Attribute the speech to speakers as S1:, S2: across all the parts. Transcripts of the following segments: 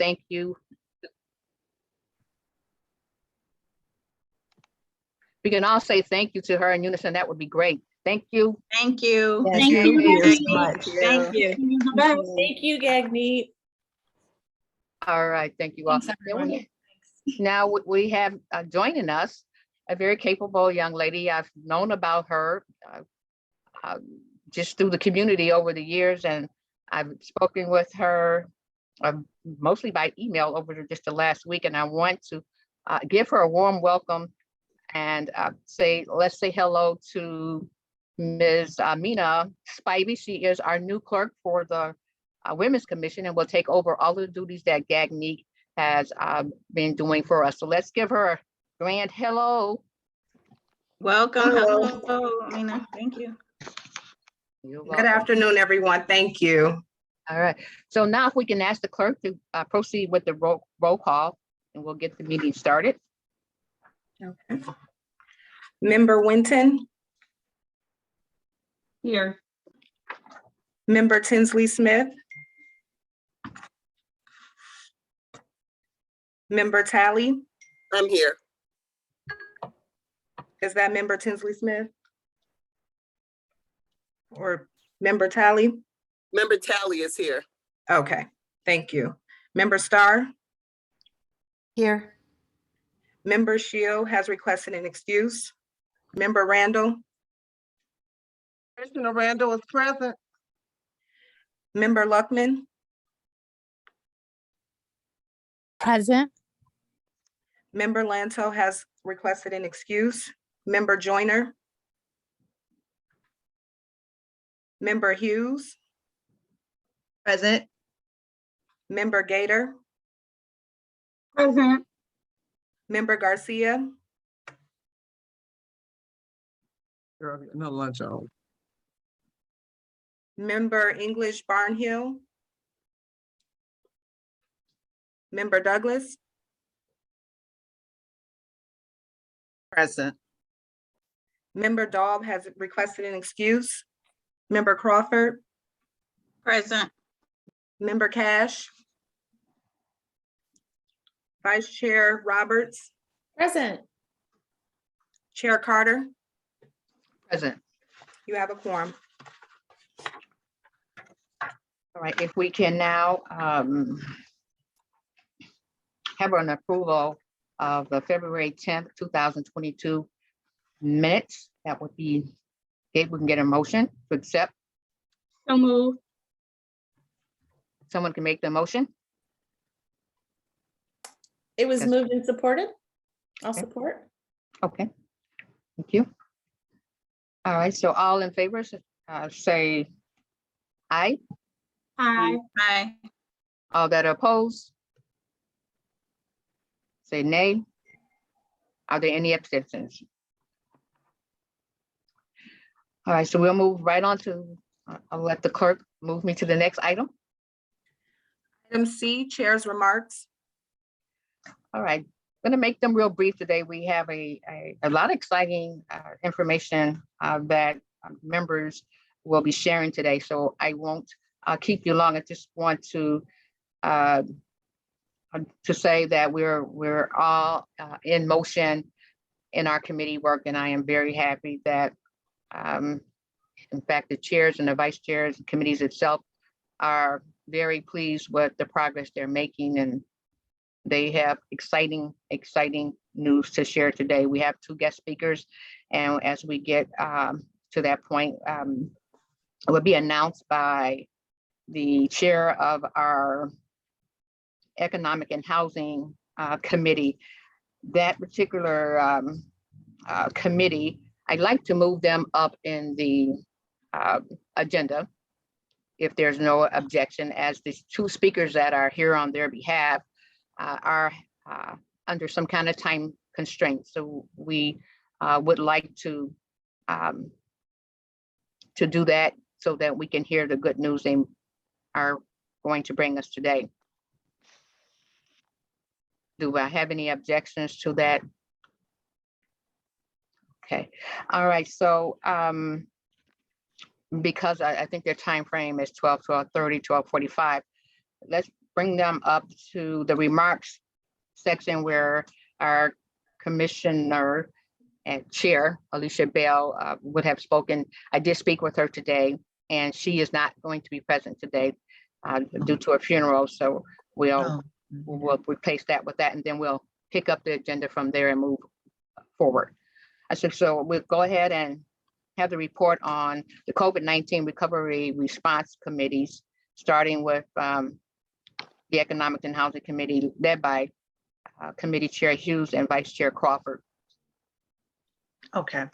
S1: thank you. We can all say thank you to her in unison. That would be great. Thank you.
S2: Thank you.
S3: Yes,
S2: Thank you
S3: so
S2: so
S3: much.
S2: Thank you.
S4: Thank you, Gagneet.
S1: All right, thank you all.
S2: Thanks, everyone.
S1: Now we have joining us a very capable young lady. I've known about her just through the community over the years, and I've spoken with her mostly by email over just the last week, and I want to give her a warm welcome and let's say hello to Ms. Mina Spivey. She is our new clerk for the Women's Commission and will take over all of the duties that Gagneet has been doing for us. So let's give her a grand hello.
S2: Welcome.
S3: Hello.
S2: Hello, Mina. Thank you.
S1: You're
S3: Good
S1: welcome.
S3: afternoon, everyone. Thank you.
S1: All right. So now if we can ask the clerk to proceed with the roll call, and we'll get the meeting started.
S3: Okay. Member Winton,
S2: Here.
S3: Member Tinsley Smith, Member Talley.
S5: I'm here.
S3: Is that Member Tinsley Smith? Or Member Talley?
S5: Member Talley is here.
S3: Okay, thank you. Member Starr?
S4: Here.
S3: Member Shield has requested an excuse. Member Randall?
S5: Commissioner Randall is present.
S3: Member Luckman?
S4: Present.
S3: Member Lanto has requested an excuse. Member Joyner? Member Hughes?
S2: Present.
S3: Member Gator?
S2: Present.
S3: Member Garcia?
S5: No lunch hour.
S3: Member English Barnhill? Member Douglas?
S5: Present.
S3: Member Daub has requested an excuse. Member Crawford?
S2: Present.
S3: Member Cash? Vice Chair Roberts?
S4: Present.
S3: Chair Carter?
S1: Present.
S3: You have a quorum.
S1: All right, if we can now have an approval of the February 10th, 2022 minutes, that would be, if we can get a motion to accept.
S2: So move.
S1: Someone can make the motion.
S4: It was
S1: Yes.
S4: moved and supported. I'll
S1: Okay.
S4: support.
S1: Okay, thank you. All right, so all in favor, say aye.
S2: Aye. Aye.
S1: All that are opposed, say nay. Are there any abstentions? All right, so we'll move right on to, I'll let the clerk move me to the next item.
S3: Item C, Chair's remarks.
S1: All right, going to make them real brief today. We have a lot of exciting information that members will be sharing today, so I won't keep you long. I just want to say that we're all in motion in our committee work, and I am very happy that in fact the chairs and the vice chairs and committees itself are very pleased with the progress they're making, and they have exciting news to share today. We have two guest speakers, and as we get to that point, it will be announced by the chair of our Economic and Housing Committee. That particular committee, I'd like to move them up in the agenda if there's no objection, as the two speakers that are here on their behalf are under some kind of time constraint. So we would like to do that so that we can hear the good news they are going to bring us today. Do I have any objections to that? Okay, all right, so because I think their time frame is 12:30, 12:45, let's bring them up to the remarks section where our commissioner and chair, Alicia Bell, would have spoken. I did speak with her today, and she is not going to be present today due to a funeral. So we'll replace that with that, and then we'll pick up the agenda from there and move forward. I said, so we'll go ahead and have the report on the COVID-19 recovery response committees, starting with the Economic and Housing Committee led by Committee Chair Hughes and Vice Chair Crawford.
S6: Okay.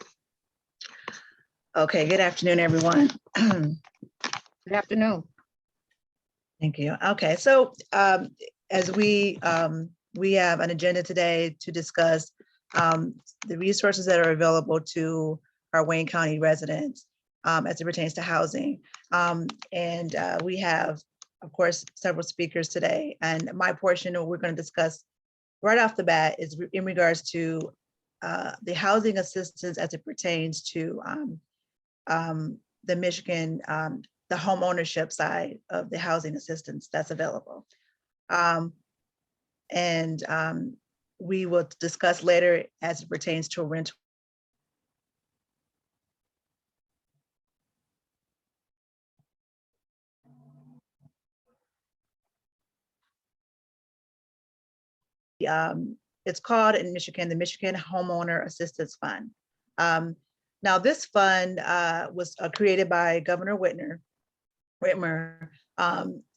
S6: Okay, good afternoon, everyone.
S1: Good afternoon.
S6: Thank you. Okay, so as we have an agenda today to discuss the resources that are available to our Wayne County residents as it pertains to housing. And we have, of course, several speakers today. And my portion of what we're going to discuss right off the bat is in regards to the housing assistance as it pertains to the Michigan, the home ownership side of the housing assistance that's available. And we will discuss later as it pertains to rental. It's called in Michigan, the Michigan Homeowner Assistance Fund. Now this fund was created by Governor Whitmer,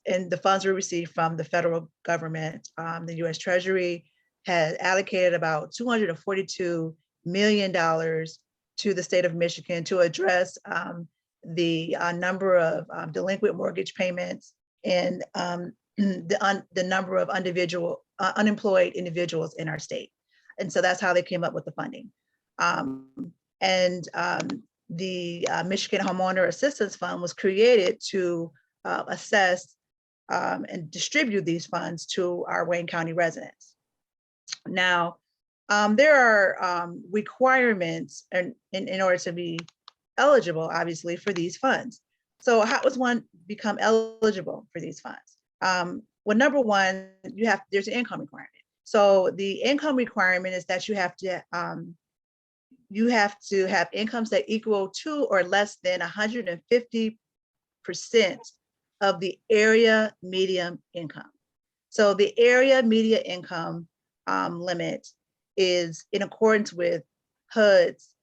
S6: and the funds were received from the federal government. The U.S. Treasury had allocated about $242 million to the state of Michigan to address the number of delinquent mortgage payments and the number of unemployed individuals in our state. And so that's how they came up with the funding. The Michigan Homeowner Assistance Fund was created to assess and distribute these funds to our Wayne County residents. Now, there are requirements in order to be eligible, obviously, for these funds. So how does one become eligible for these funds? Well, number one, there's an income requirement. So the income requirement is that you have to have incomes that equal to or less than 150% of the area median income. So the area median income limit is in accordance with HUD's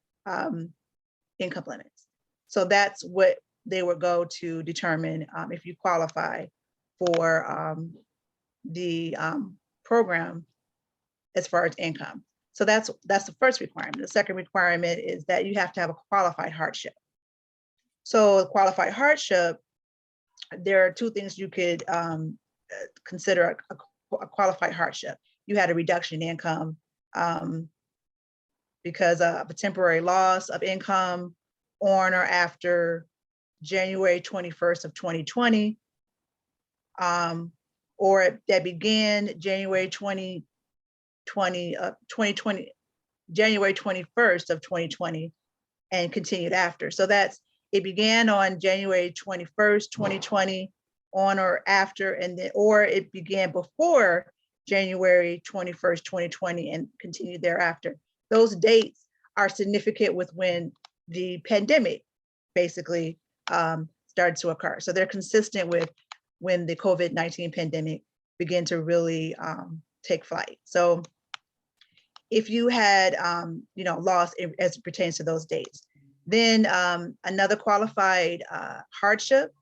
S6: income limits. So that's what they would go to determine if you qualify for the program as far as income. So that's the first requirement. The second requirement is that you have to have a qualified hardship. So qualified hardship, there are two things you could consider a qualified hardship. You had a reduction in income because of a temporary loss of income on or after January 21st of 2020, or that began January 21st of 2020 and continued after. So it began on January 21st, 2020 on or after, and then, or it began before January 21st, 2020 and continued thereafter. Those dates are significant with when the pandemic basically started to occur. So they're consistent with when the COVID-19 pandemic began to really take flight. So if you had loss as it pertains to those dates, then another qualified hardship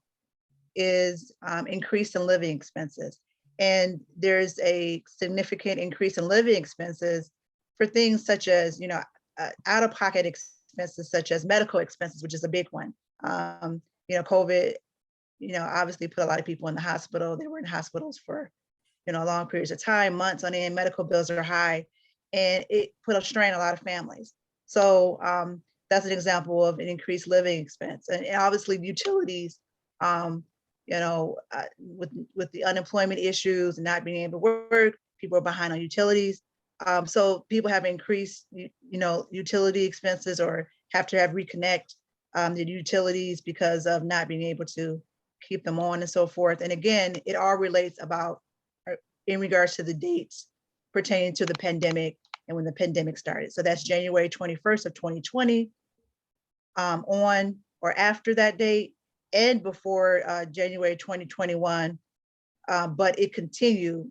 S6: is increase in living expenses. And there's a significant increase in living expenses for things such as, out-of-pocket expenses, such as medical expenses, which is a big one. COVID, obviously put a lot of people in the hospital. They were in hospitals for, long periods of time, months on end. Medical bills are high, and it put a strain on a lot of families. So that's an example of an increased living expense. And obviously utilities, with the unemployment issues and not being able to work, people are behind on utilities. So people have increased, utility expenses or have to have reconnect the utilities because of not being able to keep them on and so forth. And again, it all relates about in regards to the dates pertaining to the pandemic and when the pandemic started. So that's January 21st of 2020, on or after that date, and before January 2021, but it continued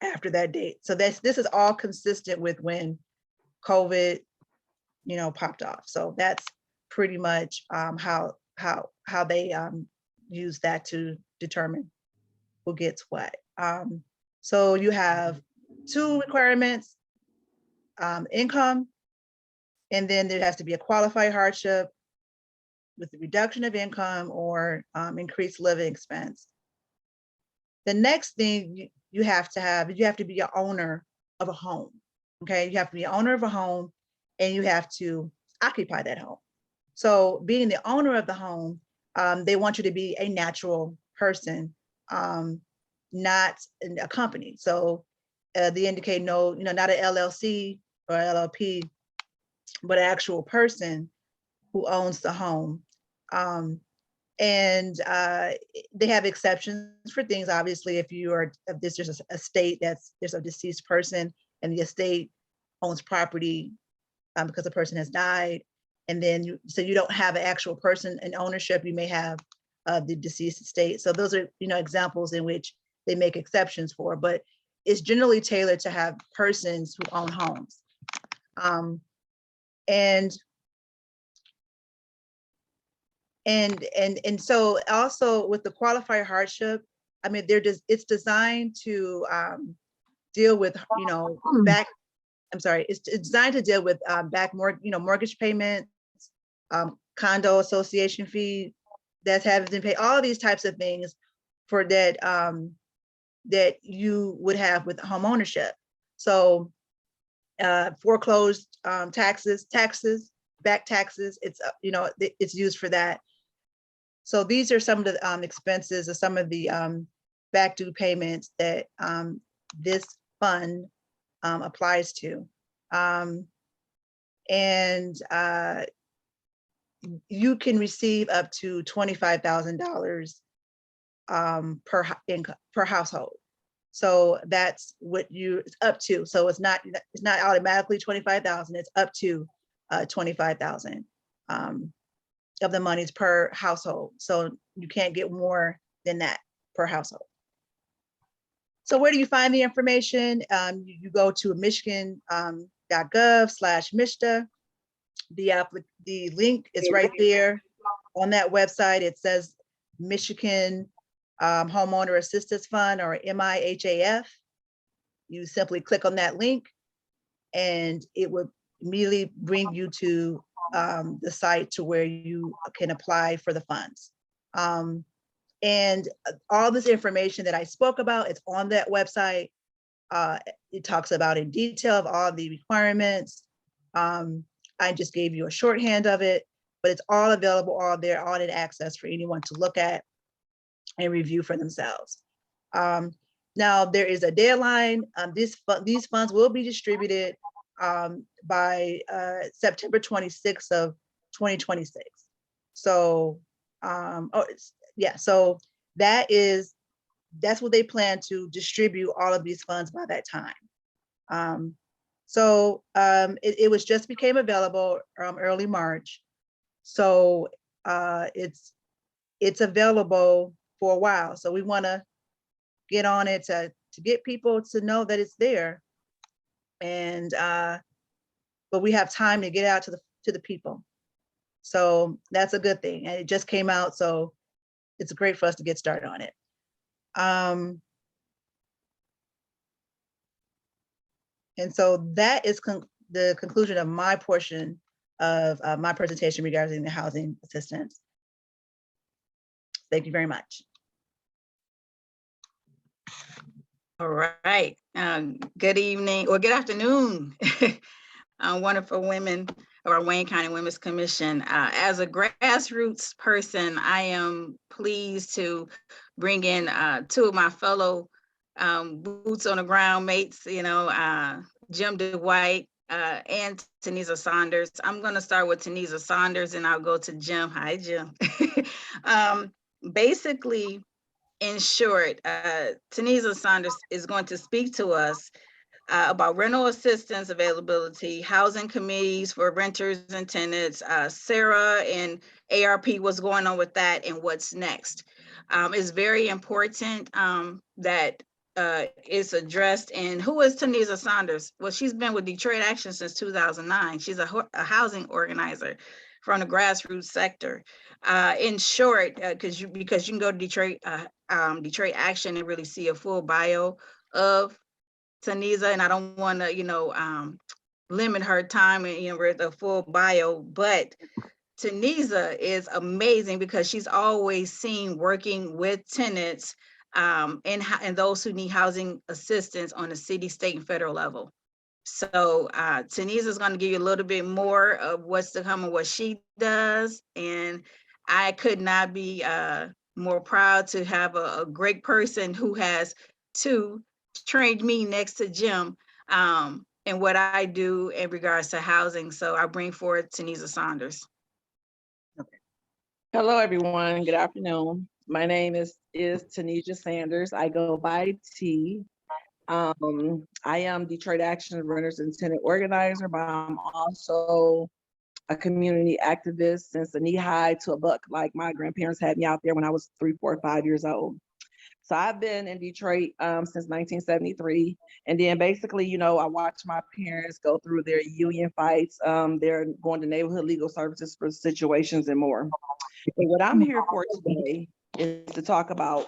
S6: after that date. So this is all consistent with when COVID, popped off. So that's pretty much how they use that to determine who gets what. So you have two requirements, income, and then there has to be a qualified hardship with the reduction of income or increased living expense. The next thing you have to be an owner of a home. Okay, you have to be an owner of a home and you have to occupy that home. So being the owner of the home, they want you to be a natural person, not a company. So they indicate no, not an LLC or LLP, but an actual person who owns the home. And they have exceptions for things. Obviously, if there's a estate there's a deceased person and the estate owns property because the person has died, and then so you don't have an actual person in ownership, you may have the deceased estate. So those are examples in which they make exceptions for, but it's generally tailored to have persons who own homes. And so also with the qualified hardship, I mean, it's designed to deal with, it's designed to deal with mortgage payments, condo association fee that's having to pay, all these types of things for that, that you would have with home ownership. So foreclosed taxes, back taxes, it's used for that. So these are some of the expenses or some of the back due payments that this fund applies to. And you can receive up to $25,000 per household. So that's what it's up to. So it's not automatically 25,000. It's up to 25,000 of the monies per household. So you can't get more than that per household. So where do you find the information? You go to michigan.gov/MISHDA. The link is right there on that website. It says Michigan Homeowner Assistance Fund, or MIHAF. You simply click on that link and it would immediately bring you to the site to where you can apply for the funds. And all this information that I spoke about, it's on that website. It talks about in detail of all the requirements. I just gave you a shorthand of it, but it's all available, all there, all in access for anyone to look at and review for themselves. Now there is a deadline. These funds will be distributed by September 26th of 2026. So, so that's what they plan to distribute all of these funds by that time. It was just became available early March. So it's available for a while. So we want to get on it to get people to know that it's there. And but we have time to get out to the people. So that's a good thing. And it just came out, so it's great for us to get started on it. And so that is the conclusion of my portion of my presentation regarding the housing assistance. Thank you very much.
S2: All right. Good evening or good afternoon, wonderful women of our Wayne County Women's Commission. As a grassroots person, I am pleased to bring in two of my fellow boots on the ground mates, Jim DeWhite and Tanisa Saunders. I'm going to start with Tanisa Saunders and I'll go to Jim. Hi, Jim. Basically, in short, Tanisa Saunders is going to speak to us about rental assistance availability, housing committees for renters and tenants, Sarah and ARP, what's going on with that and what's next. It's very important that it's addressed. And who is Tanisa Saunders? Well, she's been with Detroit Action since 2009. She's a housing organizer from the grassroots sector. In short, because you can go to Detroit Action and really see a full bio of Tanisa, and I don't want to, limit her time and with a full bio, but Tanisa is amazing because she's always seen working with tenants and those who need housing assistance on the city, state, and federal level. So Tanisa is going to give you a little bit more of what's to come and what she does, and I could not be more proud to have a great person who has trained me next to Jim in what I do in regards to housing. So I bring forward Tanisa Saunders.
S7: Hello, everyone. Good afternoon. My name is Tanisha Sanders. I go by T. I am Detroit Action Renters and Tenant Organizer, but I'm also a community activist since a knee high to a buck. Like my grandparents had me out there when I was 3, 4, 5 years old. So I've been in Detroit since 1973. And then basically, I watched my parents go through their union fights. They're going to neighborhood legal services for situations and more. And what I'm here for today is to talk about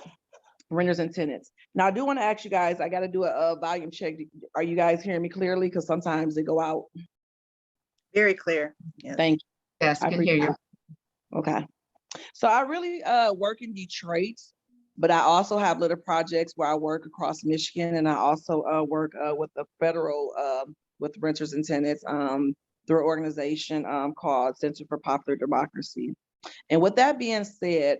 S7: renters and tenants. Now, I do want to ask you guys, I got to do a volume check. Are you guys hearing me clearly? Because sometimes they go out.
S6: Very clear. Yes.
S7: Thank you.
S1: Yes, I can hear you.
S7: Okay. So I really work in Detroit, but I also have little projects where I work across Michigan, and I also work with the federal, with renters and tenants through an organization called Center for Popular Democracy. And with that being said,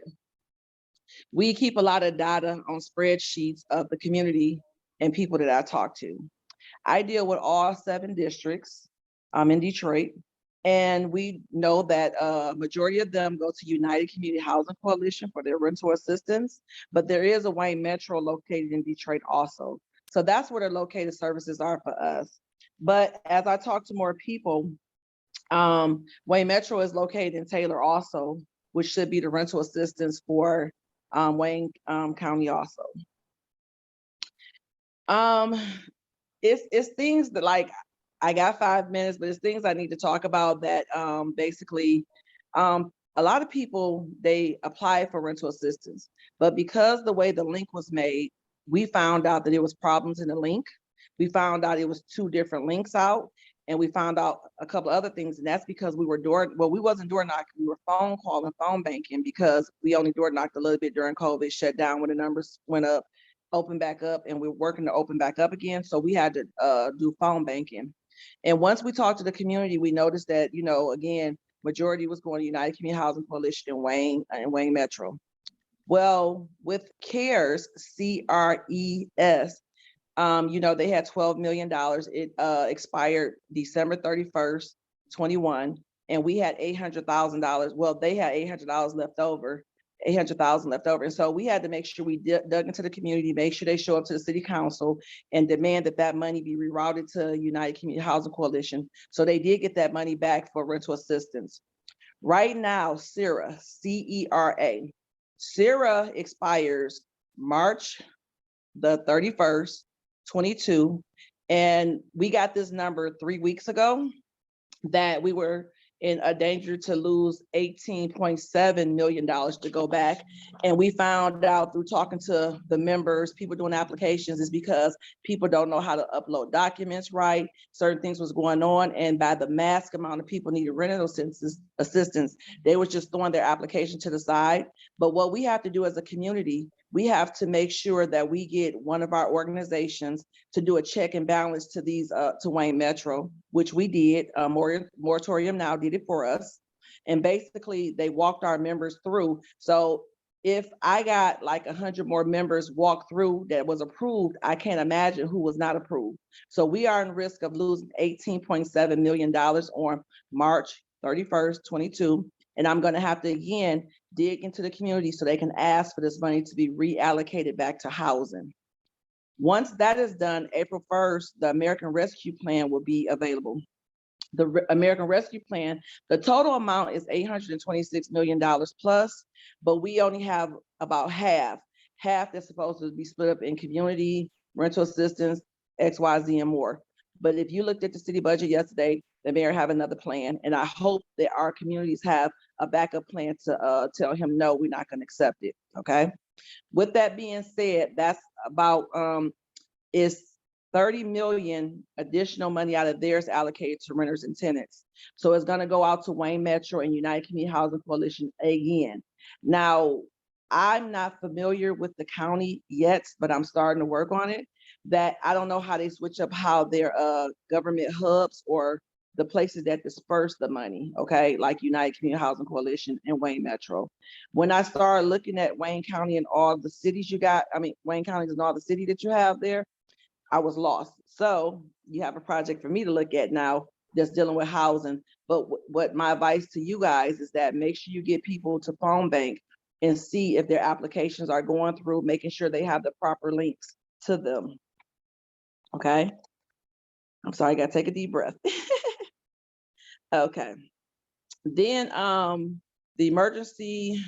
S7: we keep a lot of data on spreadsheets of the community and people that I talk to. I deal with all 7 districts in Detroit, and we know that a majority of them go to United Community Housing Coalition for their rental assistance, but there is a Wayne Metro located in Detroit also. So that's where the located services are for us. But as I talk to more people, Wayne Metro is located in Taylor also, which should be the rental assistance for Wayne County also. It's things that, like, I got 5 minutes, but it's things I need to talk about that basically a lot of people, they apply for rental assistance, but because the way the link was made, we found out that there was problems in the link. We found out it was 2 different links out, and we found out a couple other things, and that's because we wasn't door knocking, we were phone calling, phone banking, because we only door knocked a little bit during COVID, shut down when the numbers went up, open back up, and we're working to open back up again. So we had to do phone banking. And once we talked to the community, we noticed that, again, majority was going to United Community Housing Coalition in Wayne Metro. Well, with CARES, C-R-E-S, they had $12 million. It expired December 31st, 21, and we had $800,000. Well, they had $800,000 left over. And so we had to make sure we dug into the community, make sure they show up to the city council and demand that money be rerouted to United Community Housing Coalition. So they did get that money back for rental assistance. Right now, CERA, C-E-R-A, CERA expires March the 31st, 22. And we got this number 3 weeks ago that we were in a danger to lose $18.7 million to go back. And we found out through talking to the members, people doing applications, is because people don't know how to upload documents right. Certain things was going on. And by the mass amount of people needed rental assistance, they was just throwing their application to the side. But what we have to do as a community, we have to make sure that we get one of our organizations to do a check and balance to these to Wayne Metro, which we did. Moratorium Now did it for us, and basically they walked our members through. So if I got like 100 more members walk through that was approved, I can't imagine who was not approved. So we are in risk of losing $18.7 million on March 31st, 22. And I'm going to have to again dig into the community so they can ask for this money to be reallocated back to housing. Once that is done, April 1st, the American Rescue Plan will be available. The American Rescue Plan, the total amount is $826 million plus, but we only have about half that's supposed to be split up in community, rental assistance, XYZ and more. But if you looked at the city budget yesterday, the mayor have another plan, and I hope that our communities have a backup plan to tell him, no, we're not gonna accept it, okay? With that being said, that's about, is 30 million additional money out of theirs allocated to renters and tenants. So it's gonna go out to Wayne Metro and United Community Housing Coalition again. Now, I'm not familiar with the county yet, but I'm starting to work on it. That I don't know how they switch up how their government hubs or the places that disperse the money, okay? Like United Community Housing Coalition and Wayne Metro. When I started looking at Wayne County and all the cities you got, Wayne County and all the city that you have there, I was lost. So you have a project for me to look at now that's dealing with housing. But what my advice to you guys is that make sure you get people to phone bank and see if their applications are going through, making sure they have the proper links to them. Okay. I'm sorry, I gotta take a deep breath. Okay. Then the emergency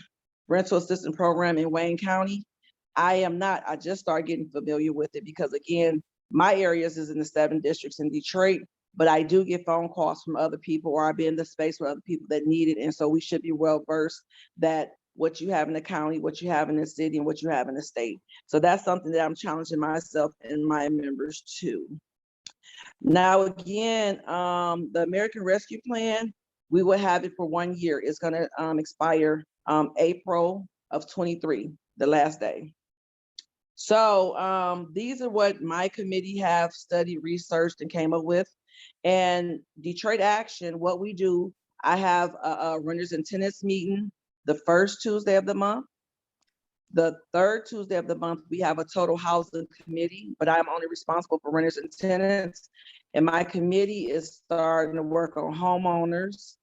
S7: rental assistance program in Wayne County, I just started getting familiar with it because again, my areas is in the 7 districts in Detroit, but I do get phone calls from other people, or I've been in the space with other people that need it. And so we should be well versed that what you have in the county, what you have in the city, and what you have in the state. So that's something that I'm challenging myself and my members too. Now, again, the American Rescue Plan, we will have it for 1 year. It's gonna expire April of 23, the last day. So these are what my committee have studied, researched, and came up with. And Detroit Action, what we do, I have a renters and tenants meeting the first Tuesday of the month. The third Tuesday of the month, we have a total housing committee, but I'm only responsible for renters and tenants. And my committee is starting to work on homeowners,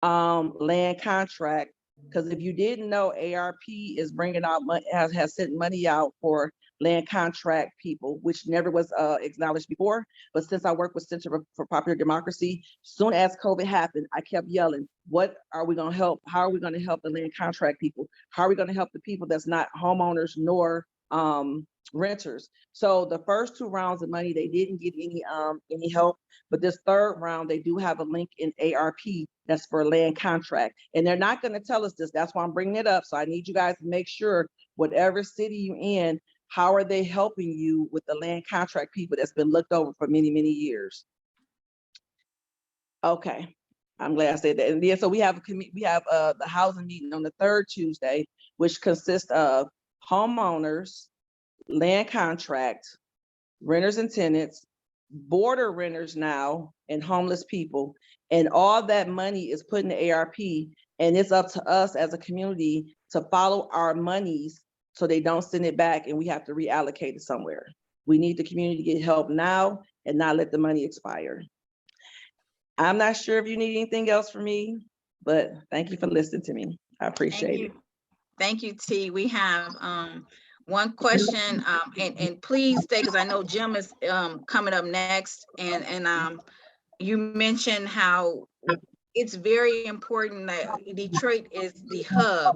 S7: land contract. Because if you didn't know, ARP is bringing out money, has sent money out for land contract people, which never was acknowledged before. But since I work with Center for Popular Democracy, soon as COVID happened, I kept yelling, what are we gonna help? How are we gonna help the land contract people? How are we gonna help the people that's not homeowners nor renters? So the first 2 rounds of money, they didn't get any help, but this third round, they do have a link in ARP that's for land contract. And they're not gonna tell us this, that's why I'm bringing it up. So I need you guys to make sure whatever city you're in, how are they helping you with the land contract people that's been looked over for many, many years? Okay, I'm glad I said that. And yeah, so we have the housing meeting on the 3rd Tuesday, which consists of homeowners, land contract, renters and tenants, border renters now, and homeless people. And all that money is put in the ARP, and it's up to us as a community to follow our monies so they don't send it back and we have to reallocate it somewhere. We need the community to get help now and not let the money expire. I'm not sure if you need anything else from me, but thank you for listening to me. I appreciate it.
S2: Thank you, T. We have one question, and please stay, because I know Jim is coming up next, and you mentioned how it's very important that Detroit is the hub,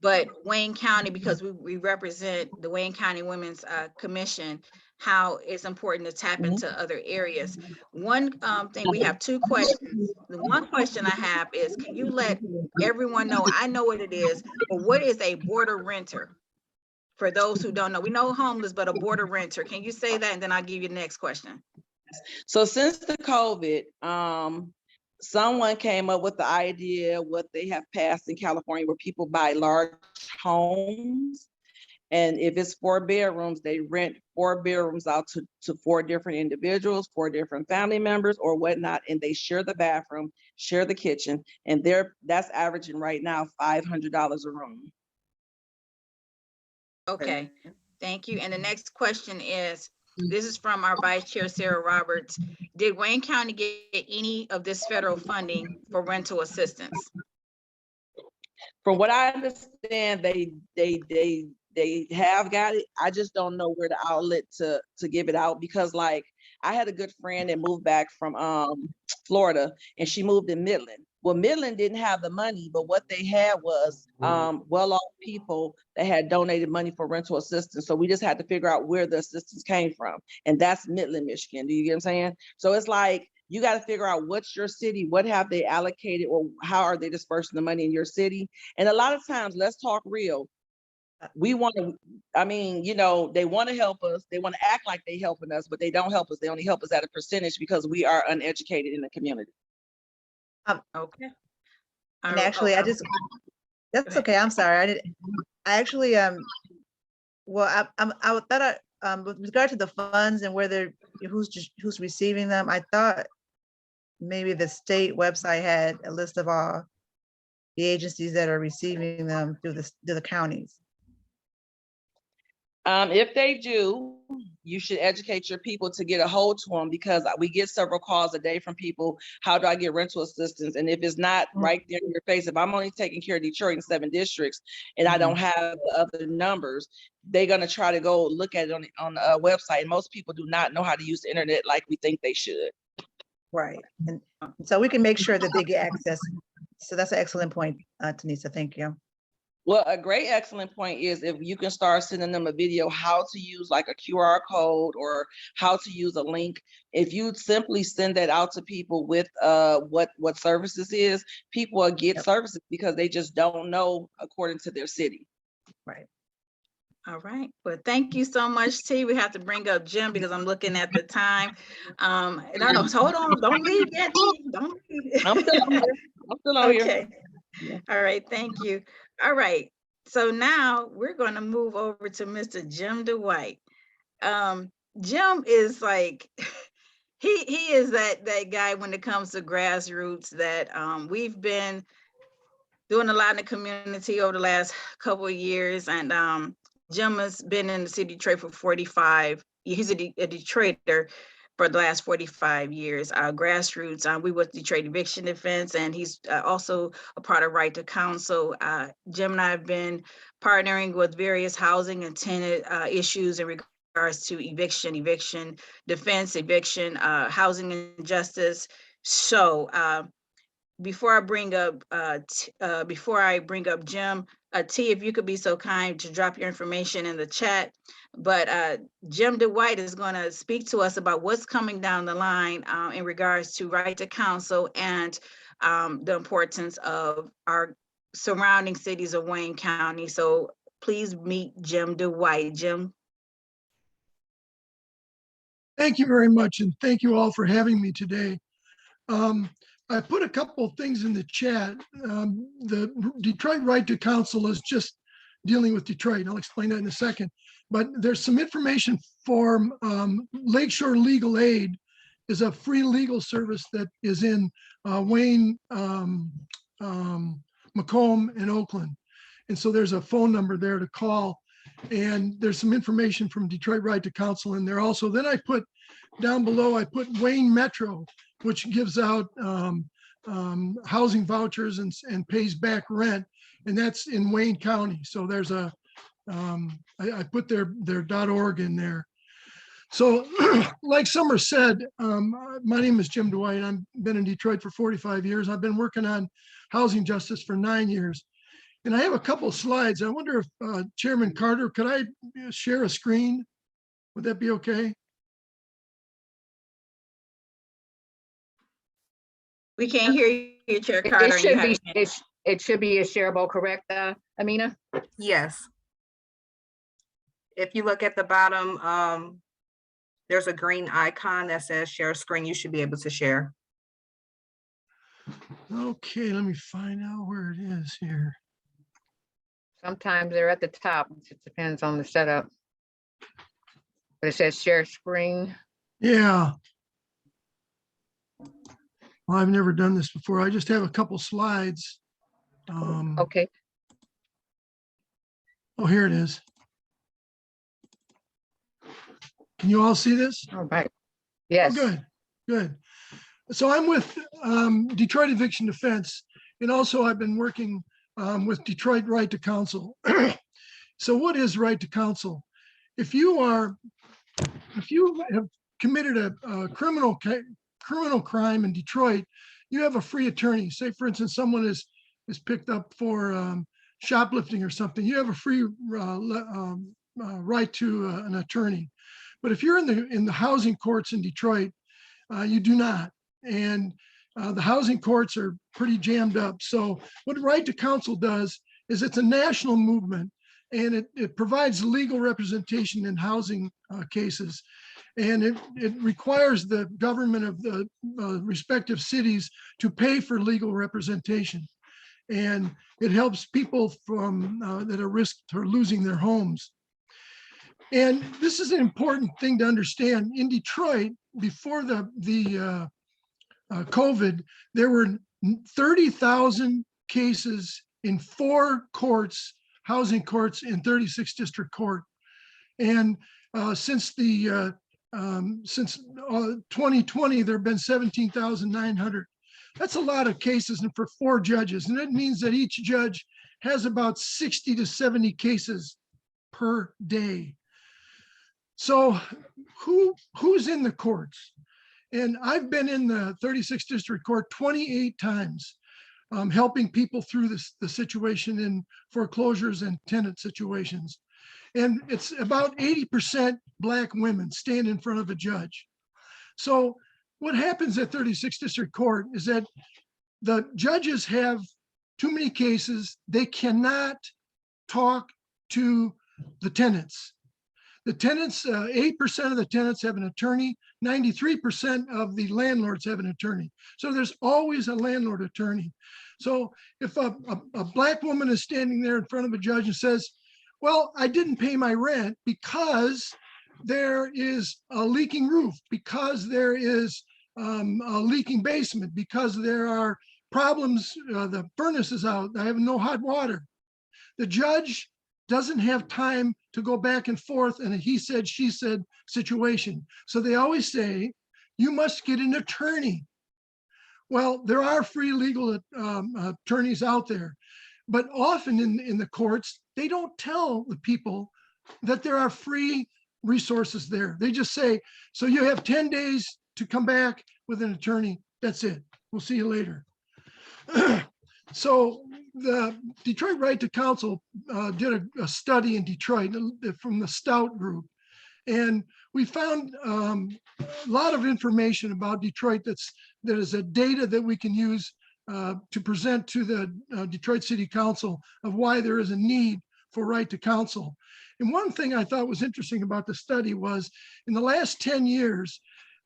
S2: but Wayne County, because we represent the Wayne County Women's Commission, how it's important to tap into other areas. One thing, we have 2 questions. The one question I have is, can you let everyone know, I know what it is, but what is a border renter? For those who don't know, we know homeless, but a border renter. Can you say that? And then I'll give you the next question.
S7: So since the COVID, someone came up with the idea, what they have passed in California, where people buy large homes. And if it's 4 bedrooms, they rent 4 bedrooms out to 4 different individuals, 4 different family members or whatnot. And they share the bathroom, share the kitchen. And that's averaging right now $500 a room.
S2: Okay, thank you. And the next question is, this is from our Vice Chair, Sarah Roberts. Did Wayne County get any of this federal funding for rental assistance?
S7: From what I understand, they have got it. I just don't know where the outlet to give it out, because like I had a good friend that moved back from Florida, and she moved in Midland. Well, Midland didn't have the money, but what they had was well-off people that had donated money for rental assistance. So we just had to figure out where the assistance came from, and that's Midland, Michigan. Do you get what I'm saying? So it's like you got to figure out what's your city, what have they allocated, or how are they dispersing the money in your city. And a lot of times, let's talk real. We want to, I mean, you know, they want to help us. They want to act like they helping us, but they don't help us. They only help us at a percentage because we are uneducated in the community.
S2: Okay.
S6: And actually, that's okay, I'm sorry, I actually, well, I thought with regard to the funds and whether, who's receiving them, I thought maybe the state website had a list of all the agencies that are receiving them through the counties.
S7: If they do, you should educate your people to get a hold to them, because we get several calls a day from people. How do I get rental assistance? And if it's not right there in your face, if I'm only taking care of Detroit and 7 districts and I don't have the other numbers, they're going to try to go look at it on the website. And most people do not know how to use the internet like we think they should.
S6: Right, and so we can make sure that they get access. So that's an excellent point, Tanisa, thank you.
S7: Well, a great excellent point is if you can start sending them a video how to use like a QR code or how to use a link. If you simply send that out to people with what services is, people will get services because they just don't know according to their city.
S6: Right.
S2: All right. Well, thank you so much, T. We have to bring up Jim because I'm looking at the time. No, hold on. Don't leave yet, T. Don't leave.
S7: I'm still on here. I'm still on here.
S2: Okay. All right. Thank you. All right. So now we're going to move over to Mr. Jim Dwight. Jim is like, he is that guy when it comes to grassroots that we've been doing a lot in the community over the last couple of years. And Jim has been in the city of Detroit for 45. He's a Detroiter for the last 45 years. Grassroots, we with Detroit Eviction Defense, and he's also a part of Right to Counsel. Jim and I have been partnering with various housing and tenant issues in regards to eviction defense, eviction, housing and justice. So before I bring up Jim, T, if you could be so kind to drop your information in the chat. But Jim Dwight is going to speak to us about what's coming down the line in regards to Right to Counsel and the importance of our surrounding cities of Wayne County. So please meet Jim Dwight. Jim.
S8: Thank you very much, and thank you all for having me today. I put a couple of things in the chat. The Detroit Right to Counsel is just dealing with Detroit. I'll explain that in a second. But there's some information for Lakeshore Legal Aid is a free legal service that is in Wayne, Macomb, and Oakland. And so there's a phone number there to call. And there's some information from Detroit Right to Counsel in there also. Then I put down below, I put Wayne Metro, which gives out housing vouchers and pays back rent. And that's in Wayne County. So there's a, I put their .org in there. So like Summer said, my name is Jim Dwight. I've been in Detroit for 45 years. I've been working on housing justice for 9 years. And I have a couple of slides. I wonder if Chairman Carter, could I share a screen? Would that be okay?
S2: We can't hear you, Chair Carter.
S1: It should be a shareable, correct, Amina?
S3: Yes. If you look at the bottom, there's a green icon that says share screen. You should be able to share.
S8: Okay, let me find out where it is here.
S1: Sometimes they're at the top. It just depends on the setup. But it says share screen.
S8: Yeah. Well, I've never done this before. I just have a couple slides.
S1: Okay.
S8: Oh, here it is. Can you all see this?
S1: All right. Yes.
S8: Oh, good. So I'm with Detroit Eviction Defense, and also I've been working with Detroit Right to Counsel. So what is right to counsel? If you have committed a criminal crime in Detroit, you have a free attorney. Say, for instance, someone is picked up for shoplifting or something. You have a free right to an attorney. But if you're in the housing courts in Detroit, you do not. And the housing courts are pretty jammed up. So what Right to Counsel does is it's a national movement, and it provides legal representation in housing cases. And it requires the government of the respective cities to pay for legal representation. And it helps people from that are at risk for losing their homes. And this is an important thing to understand. In Detroit, before the COVID, there were 30,000 cases in 4 courts, housing courts in 36 district court. And since 2020, there have been 17,900. That's a lot of cases, and for 4 judges. And that means that each judge has about 60 to 70 cases per day. So who's in the courts? And I've been in the 36th District Court 28 times, helping people through the situation in foreclosures and tenant situations. And it's about 80% Black women stand in front of a judge. So what happens at 36th District Court is that the judges have too many cases. They cannot talk to the tenants. The tenants, 8% of the tenants have an attorney, 93% of the landlords have an attorney. So there's always a landlord attorney. So if a Black woman is standing there in front of a judge and says, well, I didn't pay my rent because there is a leaking roof, because there is a leaking basement, because there are problems, the furnace is out, I have no hot water. The judge doesn't have time to go back and forth in a he said, she said situation. So they always say, you must get an attorney. Well, there are free legal attorneys out there, but often in the courts, they don't tell the people that there are free resources there. They just say, so you have 10 days to come back with an attorney. That's it. We'll see you later. So the Detroit Right to Counsel did a study in Detroit from the Stout group. And we found a lot of information about Detroit that is a data that we can use to present to the Detroit City Council of why there is a need for right to counsel. And one thing I thought was interesting about the study was in the last 10 years,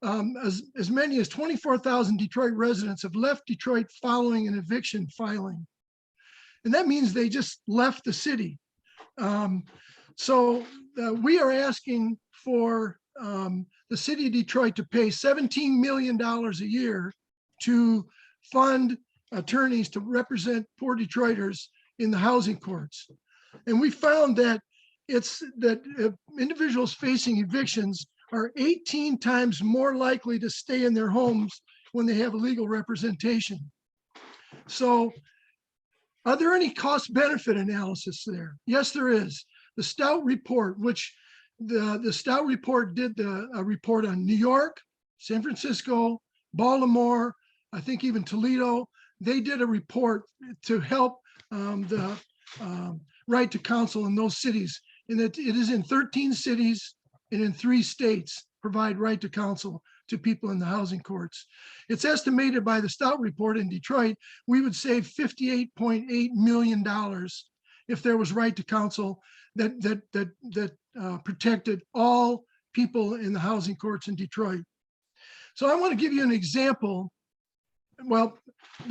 S8: as many as 24,000 Detroit residents have left Detroit following an eviction filing. And that means they just left the city. So we are asking for the city of Detroit to pay $17 million a year to fund attorneys to represent poor Detroiters in the housing courts. And we found that individuals facing evictions are 18 times more likely to stay in their homes when they have legal representation. So are there any cost benefit analysis there? Yes, there is. The Stout report, which the Stout report did a report on New York, San Francisco, Baltimore, I think even Toledo. They did a report to help the right to counsel in those cities. And it is in 13 cities and in 3 states provide right to counsel to people in the housing courts. It's estimated by the Stout report in Detroit, we would save $58.8 million if there was right to counsel that protected all people in the housing courts in Detroit. So I want to give you an example. Well,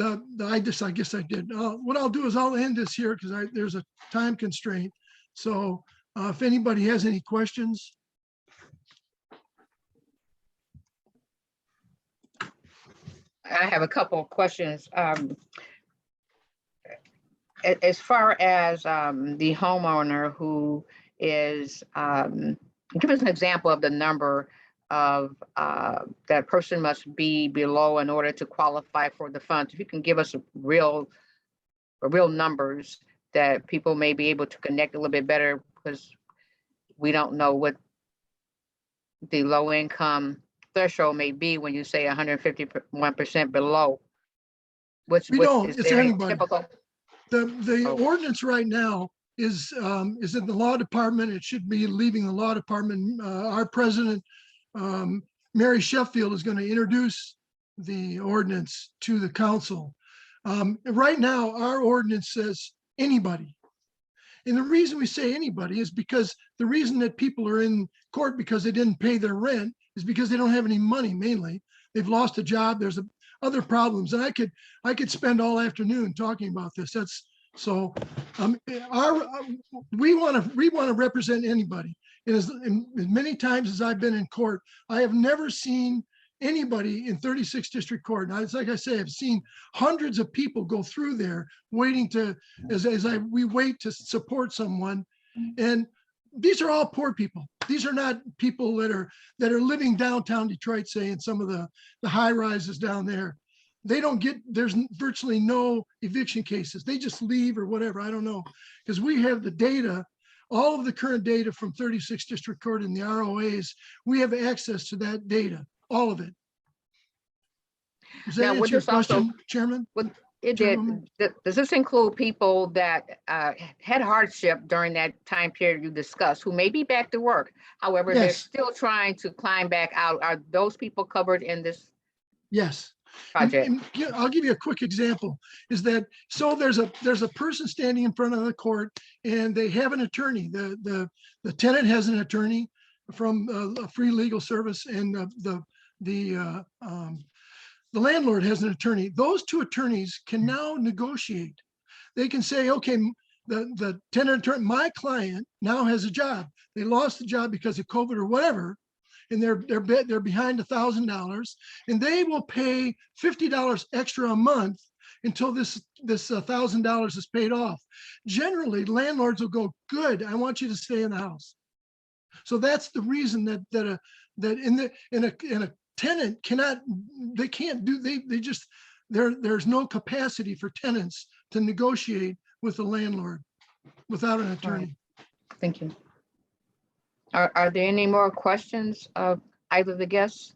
S8: I guess I did. What I'll do is I'll end this here because there's a time constraint. So if anybody has any questions.
S1: I have a couple of questions. As far as the homeowner who is, give us an example of the number of that person must be below in order to qualify for the funds. If you can give us a real real numbers that people may be able to connect a little bit better, because we don't know what the low income threshold may be when you say 151% below. Which
S8: We don't,
S1: is
S8: it's
S1: there a
S8: anybody.
S1: typical?
S8: The
S1: Oh.
S8: ordinance right now is in the law department. It should be leaving the law department. Our president, Mary Sheffield, is going to introduce the ordinance to the council. Right now, our ordinance says anybody. And the reason we say anybody is because the reason that people are in court because they didn't pay their rent is because they don't have any money, mainly. They've lost a job. There's other problems. And I could spend all afternoon talking about this. That's so we want to represent anybody. And as many times as I've been in court, I have never seen anybody in 36th District Court. Now, it's like I say, I've seen hundreds of people go through there waiting to, we wait to support someone. And these are all poor people. These are not people that are living downtown Detroit, say, in some of the high rises down there. They don't get, there's virtually no eviction cases. They just leave or whatever. I don't know. Because we have the data, all of the current data from 36th District Court and the ROAs, we have access to that data. All of it. Does that
S1: Now, would
S8: answer your
S1: this also-
S8: question, Chairman?
S1: It did.
S8: Chairwoman?
S1: Does this include people that had hardship during that time period you discussed, who may be back to work? However, they're
S8: Yes.
S1: still trying to climb back out. Are those people covered in this
S8: Yes. And-
S1: project?
S8: and I'll give you a quick example, is that, so there's a person standing in front of the court and they have an attorney. The tenant has an attorney from a free legal service, and the landlord has an attorney. Those two attorneys can now negotiate. They can say, okay, the tenant attorney, my client now has a job. They lost the job because of COVID or whatever, and they're behind $1,000, and they will pay $50 extra a month until this $1,000 is paid off. Generally, landlords will go, good, I want you to stay in the house. So that's the reason that in a tenant cannot, they can't do, they just, there's no capacity for tenants to negotiate with the landlord without an attorney.
S1: Thank you. Are there any more questions of either of the guests?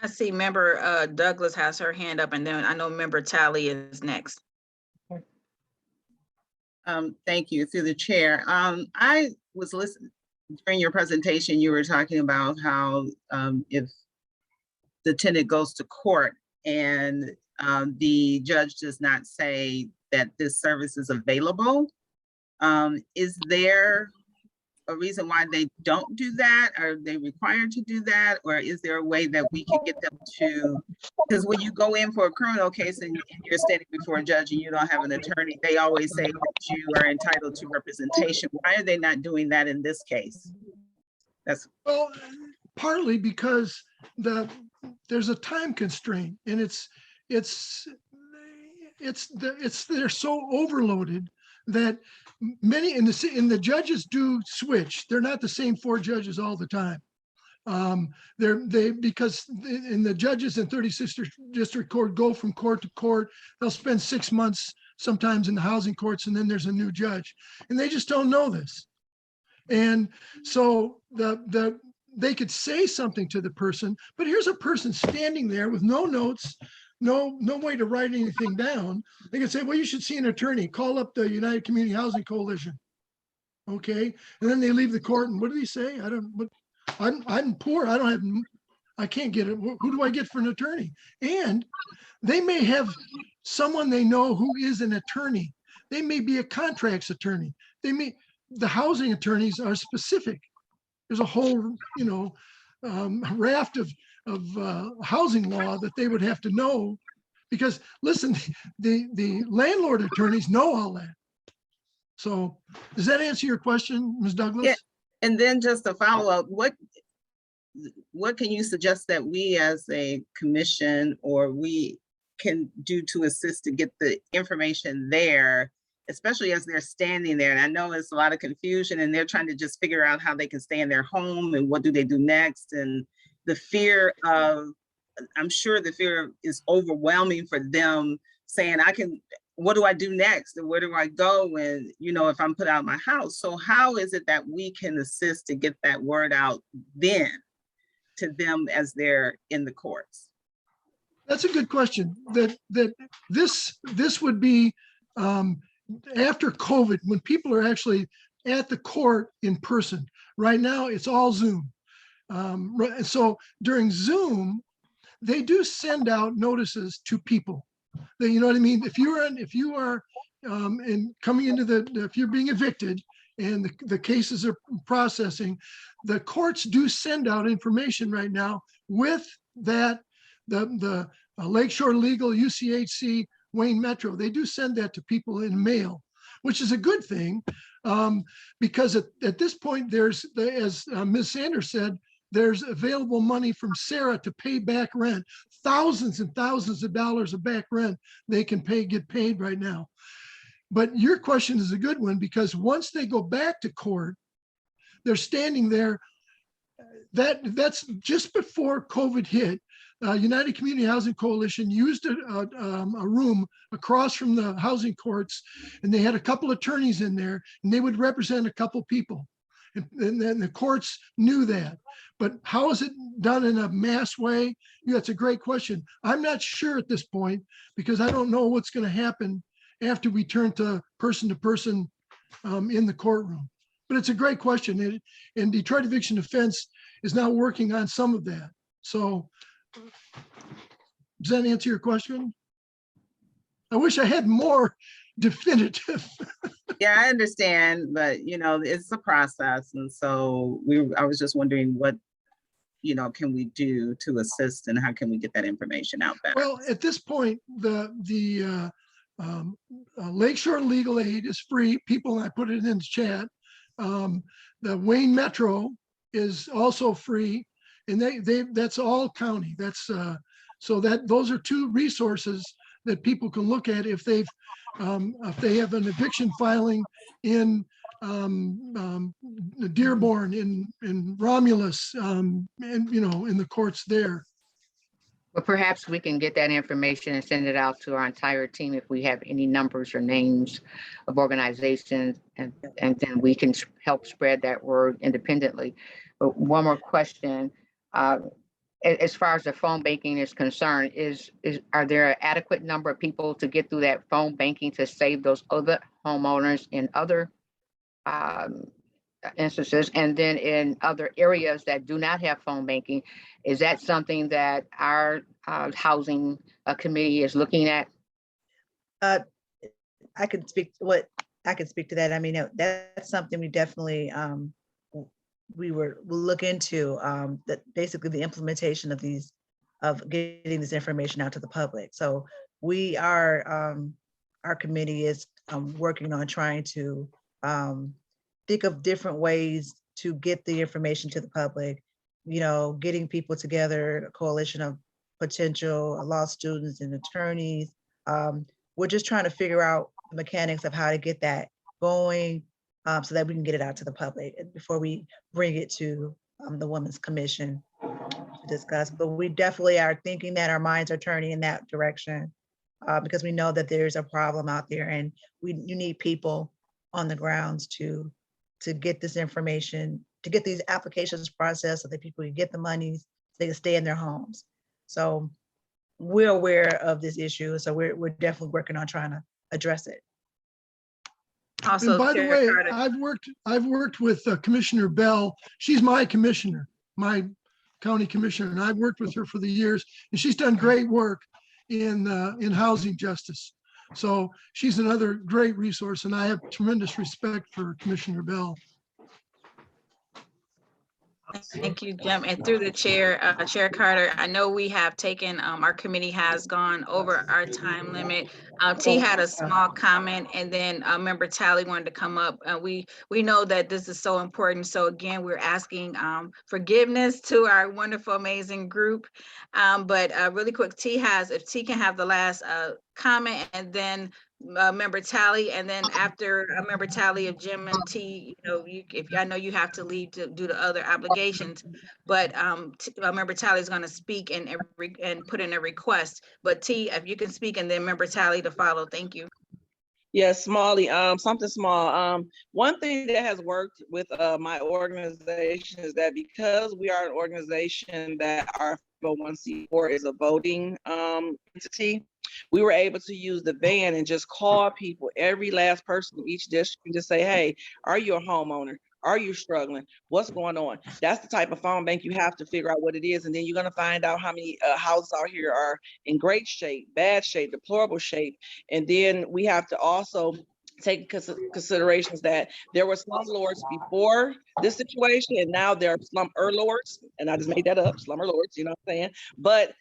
S2: I see member Douglas has her hand up, and then I know member Tally is next.
S5: Thank you, through the chair. I was listening during your presentation, you were talking about how if the tenant goes to court and the judge does not say that this service is available, is there a reason why they don't do that? Are they required to do that? Or is there a way that we can get them to, because when you go in for a criminal case and you're standing before a judge and you don't have an attorney, they always say that you are entitled to representation. Why are they not doing that in this case? That's
S8: Well, partly because there's a time constraint, and they're so overloaded that many in the judges do switch. They're not the same 4 judges all the time. Because in the judges in 36th District Court go from court to court. They'll spend 6 months sometimes in the housing courts, and then there's a new judge, and they just don't know this. And so they could say something to the person, but here's a person standing there with no notes, no way to write anything down. They can say, well, you should see an attorney, call up the United Community Housing Coalition. Okay. And then they leave the court, and what do they say? I'm poor. I can't get it. Who do I get for an attorney? And they may have someone they know who is an attorney. They may be a contracts attorney. The housing attorneys are specific. There's a whole, raft of housing law that they would have to know, because listen, the landlord attorneys know all that. So does that answer your question, Ms. Douglas?
S5: Yeah. And then just a follow-up, what can you suggest that we as a commission or we can do to assist to get the information there, especially as they're standing there? And I know it's a lot of confusion and they're trying to just figure out how they can stay in their home and what do they do next. And the fear of, I'm sure the fear is overwhelming for them, saying what do I do next? And where do I go when, you know, if I'm put out of my house? So how is it that we can assist to get that word out then to them as they're in the courts?
S8: That's a good question. This would be after COVID, when people are actually at the court in person. Right now, it's all Zoom. So during Zoom, they do send out notices to people. You know what I mean? If you are coming into if you're being evicted and the cases are processing, the courts do send out information right now with that, the Lakeshore Legal, UCHC, Wayne Metro. They do send that to people in mail, which is a good thing, because at this point, there's, as Ms. Sanders said, there's available money from Sarah to pay back rent, thousands and thousands of dollars of back rent they can get paid right now. But your question is a good one, because once they go back to court, they're standing there. That's just before COVID hit. United Community Housing Coalition used a room across from the housing courts, and they had a couple attorneys in there, and they would represent a couple people. And then the courts knew that. But how is it done in a mass way? Yeah, that's a great question. I'm not sure at this point, because I don't know what's going to happen after we turn to person in the courtroom. But it's a great question. And Detroit Eviction Defense is now working on some of that. So does that answer your question? I wish I had more definitive.
S5: Yeah, I understand, but you know, it's a process. And so I was just wondering what, you know, can we do to assist, and how can we get that information out better?
S8: Well, at this point, the Lakeshore Legal Aid is free. People, I put it in the chat. The Wayne Metro is also free, and that's all county. That's so those are two resources that people can look at if they have an eviction filing in Dearborn, in Romulus, and you know, in the courts there.
S1: But perhaps we can get that information and send it out to our entire team if we have any numbers or names of organizations, and then we can help spread that word independently. But one more question. As far as the phone banking is concerned, are there an adequate number of people to get through that phone banking to save those other homeowners in other instances? And then in other areas that do not have phone banking, is that something that our housing committee is looking at?
S6: I could speak to that. I mean, that's something we definitely we'll look into, that basically the implementation of getting this information out to the public. So we are, our committee is working on trying to think of different ways to get the information to the public, you know, getting people together, a coalition of potential law students and attorneys. We're just trying to figure out the mechanics of how to get that going, so that we can get it out to the public before we bring it to the Women's Commission to discuss. But we definitely are thinking that our minds are turning in that direction, because we know that there's a problem out there, and you need people on the grounds to get this information, to get these applications processed so that people can get the monies, so they can stay in their homes. So we're aware of this issue. So we're definitely working on trying to address it.
S2: Also,
S8: And by the
S2: Chair
S8: way,
S2: Carter.
S8: I've worked with Commissioner Bell. She's my commissioner, my county commissioner, and I've worked with her for the years, and she's done great work in housing justice. So she's another great resource, and I have tremendous respect for Commissioner Bell.
S2: Thank you, Jim. And through the chair, Chair Carter, I know we have taken, our committee has gone over our time limit. T had a small comment, and then Member Talley wanted to come up. We know that this is so important. So again, we're asking forgiveness to our wonderful, amazing group. But really quick, if T can have the last comment, and then Member Talley, and then after Member Talley, of Jim and T, you know, if I know you have to leave to do the other obligations, but Member Talley is going to speak and put in a request. But T, if you can speak, and then Member Talley to follow. Thank you.
S7: Yeah, Smalley, something small. One thing that has worked with my organization is that because we are an organization that our 501c4 is a voting entity, we were able to use the van and just call people, every last person in each district, and just say, hey, are you a homeowner? Are you struggling? What's going on? That's the type of phone bank you have to figure out what it is. And then you're going to find out how many houses out here are in great shape, bad shape, deplorable shape. And then we have to also take considerations that there were slumlords before this situation, and now there are slumlords, and I just made that up, slumlords, you know what I'm saying? But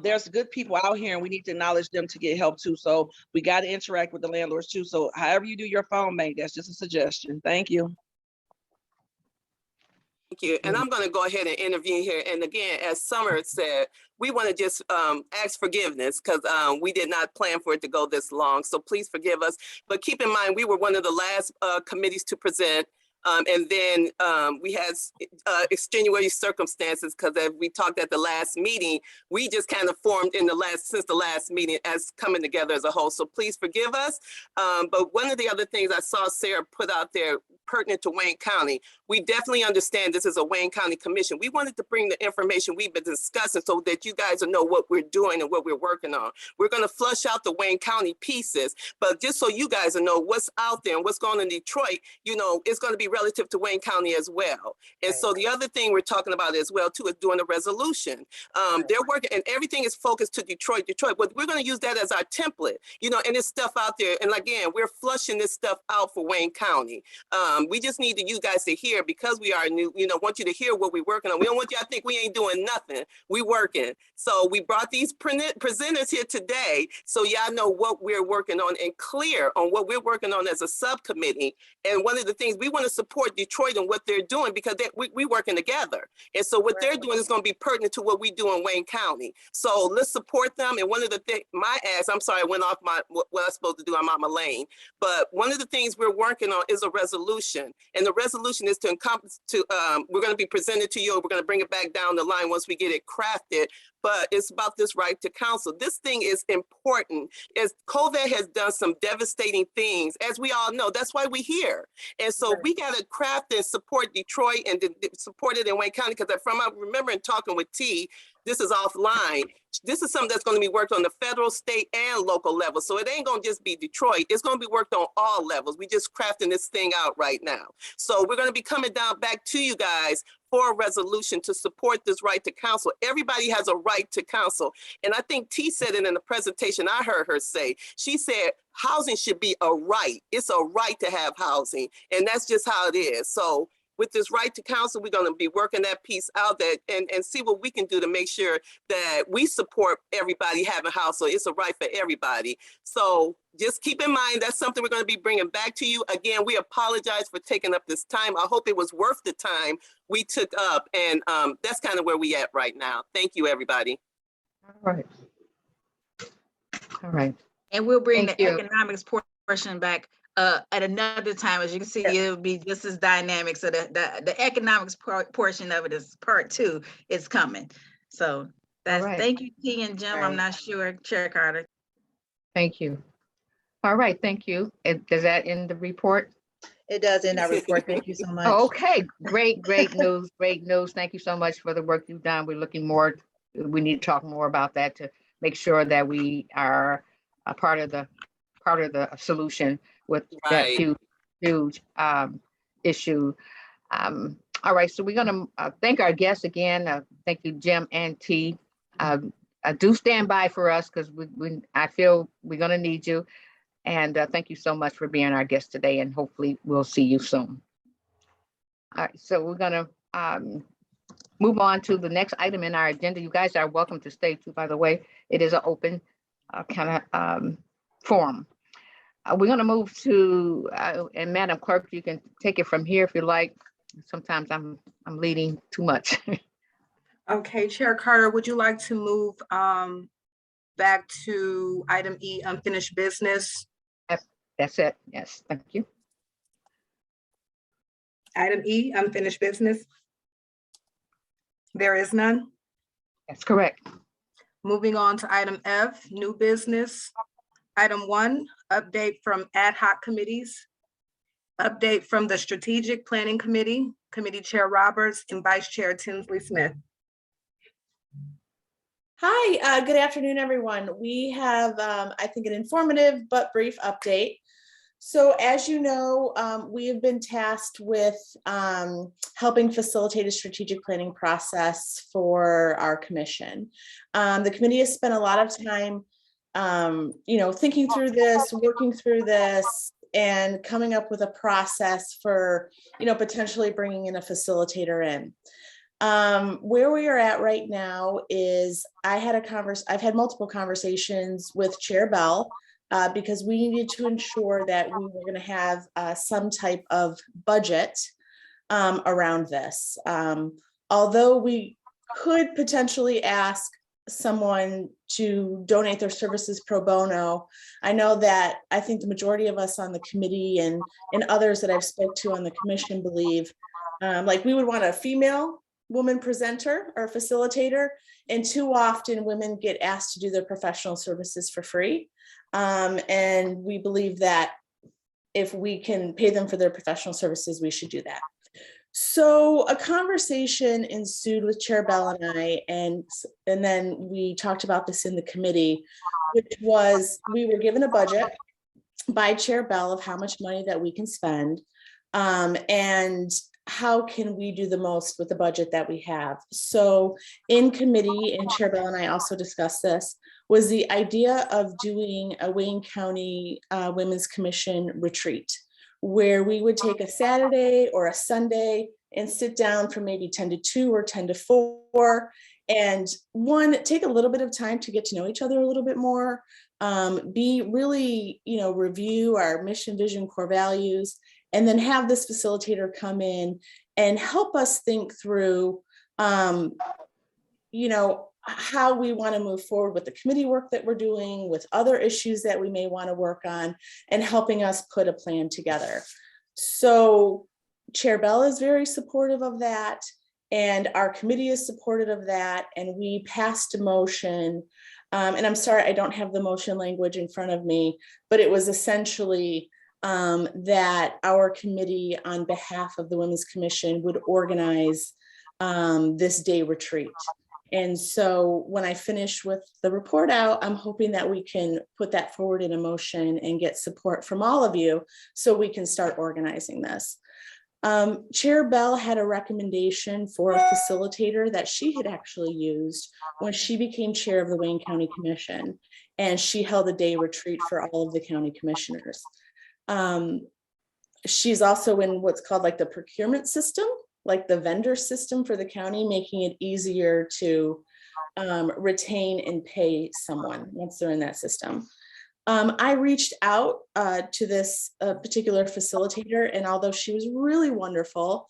S7: there's good people out here, and we need to acknowledge them to get help too. So we got to interact with the landlords too. So however you do your phone bank, that's just a suggestion. Thank you.
S9: Thank you. And I'm going to go ahead and intervene here. And again, as Summer said, we want to just ask forgiveness because we did not plan for it to go this long. So please forgive us. But keep in mind, we were one of the last committees to present. And then we had extenuating circumstances because as we talked at the last meeting, we just kind of formed since the last meeting as coming together as a whole. So please forgive us. But one of the other things I saw Sarah put out there pertinent to Wayne County, we definitely understand this is a Wayne County commission. We wanted to bring the information we've been discussing so that you guys will know what we're doing and what we're working on. We're going to flush out the Wayne County pieces, but just so you guys will know what's out there and what's going on in Detroit, you know, it's going to be relative to Wayne County as well. And so the other thing we're talking about as well too is doing a resolution. They're working and everything is focused to Detroit, but we're going to use that as our template, you know, and it's stuff out there. And again, we're flushing this stuff out for Wayne County. We just need you guys to hear because we are new, you know, want you to hear what we're working on. We don't want you to think we ain't doing nothing. We working. So we brought these presenters here today so y'all know what we're working on and clear on what we're working on as a subcommittee. And one of the things we want to support Detroit and what they're doing because we working together. And so what they're doing is going to be pertinent to what we do in Wayne County. So let's support them. And one of the things, my ask, I'm sorry, I went off what I was supposed to do. I'm out my lane. But one of the things we're working on is a resolution. And the resolution is to encompass we're going to be presented to you. We're going to bring it back down the line once we get it crafted. But it's about this right to counsel. This thing is important. As COVID has done some devastating things, as we all know, that's why we're here. And so we got to craft and support Detroit and support it in Wayne County. Because from I remember in talking with T, this is offline. This is something that's going to be worked on the federal, state, and local level. So it ain't going to just be Detroit. It's going to be worked on all levels. We just crafting this thing out right now. So we're going to be coming down back to you guys for a resolution to support this right to counsel. Everybody has a right to counsel. And I think T said it in the presentation I heard her say. She said housing should be a right. It's a right to have housing. And that's just how it is. So with this right to counsel, we're going to be working that piece out there and see what we can do to make sure that we support everybody having house. So it's a right for everybody. So just keep in mind, that's something we're going to be bringing back to you. Again, we apologize for taking up this time. I hope it was worth the time we took up. And that's kind of where we at right now. Thank you, everybody.
S1: All right. All right.
S2: And we'll bring
S1: Thank
S2: the
S1: you.
S2: economics portion back at another time. As you can see, it'll be just as dynamic. So the economics portion of it is part 2 is coming. So that's
S1: right.
S2: Thank you, T and Jim. I'm
S1: Right.
S2: not sure, Chair Carter.
S1: Thank you. All right. Thank you. Does that end the report?
S6: It does in our report. Thank you so much.
S1: Okay, great news, great news. Thank you so much for the work you've done. We're looking more, we need to talk more about that to make sure that we are a part of the solution with that
S9: Right.
S1: huge issue. All right, so we're gonna thank our guests again. Thank you, Jim and T. Do stand by for us because I feel we're gonna need you. And thank you so much for being our guest today, and hopefully we'll see you soon. All right, so we're gonna move on to the next item in our agenda. You guys are welcome to stay too, by the way. It is an open kind of forum. We're gonna move to, and Madam Clerk, you can take it from here if you like. Sometimes I'm leading too much.
S3: Okay, Chair Carter, would you like to move back to item E, unfinished business?
S1: That's it. Yes, thank you.
S3: Item E, unfinished business. There is none.
S1: That's correct.
S3: Moving on to item F, new business. Item 1, update from ad hoc committees. Update from the Strategic Planning Committee, Committee Chair Roberts and Vice Chair Tinsley Smith.
S4: Hi, good afternoon, everyone. We have, I think, an informative but brief update. So as you know, we have been tasked with helping facilitate a strategic planning process for our commission. The committee has spent a lot of time, thinking through this, working through this, and coming up with a process for, potentially bringing in a facilitator in. Where we are at right now is I've had multiple conversations with Chair Bell because we needed to ensure that we were going to have some type of budget around this. Although we could potentially ask someone to donate their services pro bono, I know that I think the majority of us on the committee and others that I've spoke to on the commission believe like we would want a female woman presenter or facilitator, and too often women get asked to do their professional services for free. And we believe that if we can pay them for their professional services, we should do that. So a conversation ensued with Chair Bell and I, and then we talked about this in the committee, which was we were given a budget by Chair Bell of how much money that we can spend, and how can we do the most with the budget that we have. So in committee, and Chair Bell and I also discussed this, was the idea of doing a Wayne County Women's Commission retreat, where we would take a Saturday or a Sunday and sit down from maybe 10 to 2 or 10 to 4, and take a little bit of time to get to know each other a little bit more, be really, review our mission, vision, core values, and then have this facilitator come in and help us think through, how we want to move forward with the committee work that we're doing, with other issues that we may want to work on, and helping us put a plan together. So Chair Bell is very supportive of that, and our committee is supportive of that, and we passed a motion, and I'm sorry, I don't have the motion language in front of me, but it was essentially that our committee on behalf of the Women's Commission would organize this day retreat. And so when I finish with the report out, I'm hoping that we can put that forward in a motion and get support from all of you so we can start organizing this. Chair Bell had a recommendation for a facilitator that she had actually used when she became chair of the Wayne County Commission, and she held a day retreat for all of the county commissioners. She's also in what's called like the procurement system, like the vendor system for the county, making it easier to retain and pay someone once they're in that system. I reached out to this particular facilitator, and although she was really wonderful,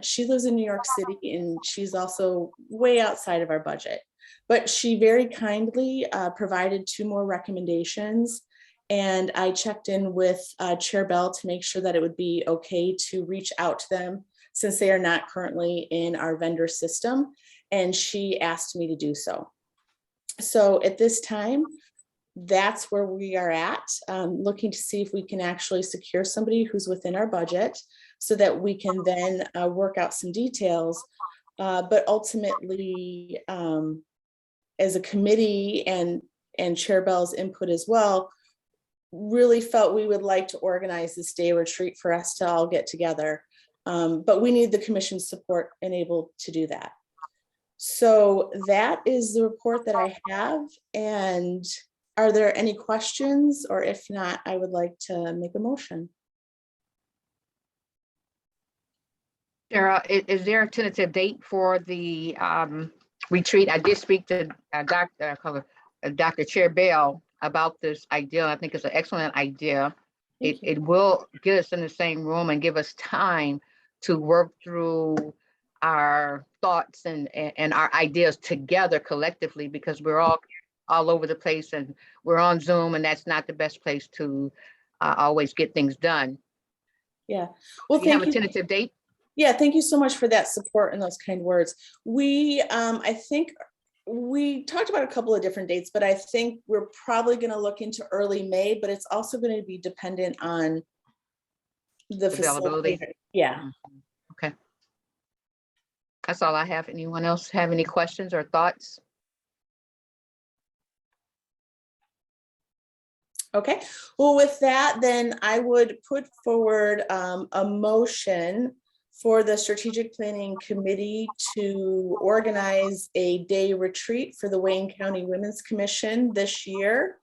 S4: she lives in New York City, and she's also way outside of our budget. But she very kindly provided 2 more recommendations. And I checked in with Chair Bell to make sure that it would be okay to reach out to them since they are not currently in our vendor system. And she asked me to do so. So at this time, that's where we are at, looking to see if we can actually secure somebody who's within our budget so that we can then work out some details. But ultimately, as a committee and Chair Bell's input as well, really felt we would like to organize this day retreat for us to all get together. But we need the commission's support and able to do that. So that is the report that I have. And are there any questions? Or if not, I would like to make a motion.
S1: Sarah, is there a tentative date for the retreat? I did speak to Dr. Chair Bell about this idea. I think it's an excellent idea. It will get us in the same room and give us time to work through our thoughts and our ideas together collectively, because we're all over the place and we're on Zoom, and that's not the best place to always get things done.
S4: Yeah. Well,
S1: Do you have
S4: thank
S1: a
S4: you.
S1: tentative date?
S4: Yeah, thank you so much for that support and those kind words. We, I think we talked about a couple of different dates, but I think we're probably going to look into early May, but it's also going to be dependent on the
S1: Availability.
S4: facilitator. Yeah.
S1: Okay. That's all I have. Anyone else have any questions or thoughts?
S4: Okay. Well, with that, then I would put forward a motion for the Strategic Planning Committee to organize a day retreat for the Wayne County Women's Commission this year,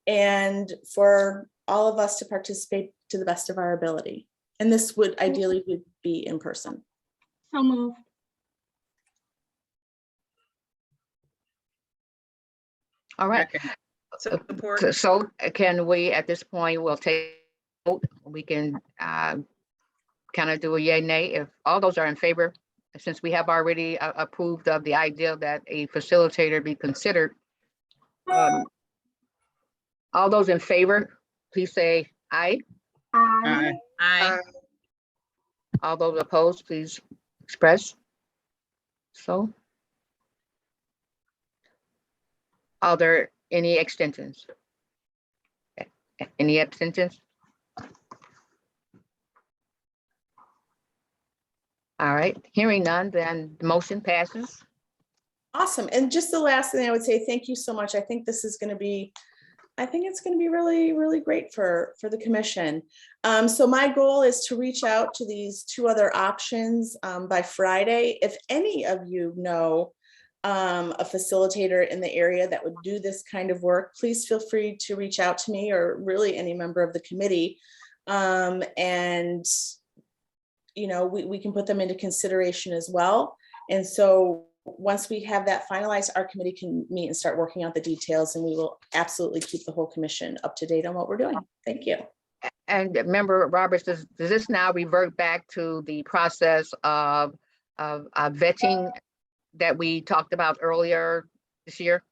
S4: and for all of us to participate to the best of our ability. And this would ideally be in person.
S10: So move.
S1: All right.
S2: Support.
S1: So can we, at this point, we'll take, we can kind of do a yay, nay, if all those are in favor, since we have already approved of the idea that a facilitator be considered. All those in favor, please say aye.
S10: Aye.
S2: Aye.
S1: All those opposed, please express. So. Are there any extensions? Any abstentions? All right, hearing none, then the motion passes.
S4: Awesome. And just the last thing I would say, thank you so much. I think this is going to be, I think it's going to be really, really great for the commission. So my goal is to reach out to these two other options by Friday. If any of you know a facilitator in the area that would do this kind of work, please feel free to reach out to me, or really any member of the committee. And you know, we can put them into consideration as well. And so once we have that finalized, our committee can meet and start working out the details, and we will absolutely keep the whole commission up to date on what we're doing. Thank you.
S1: And Member Roberts, does this now revert back to the process of vetting that we talked about earlier this year,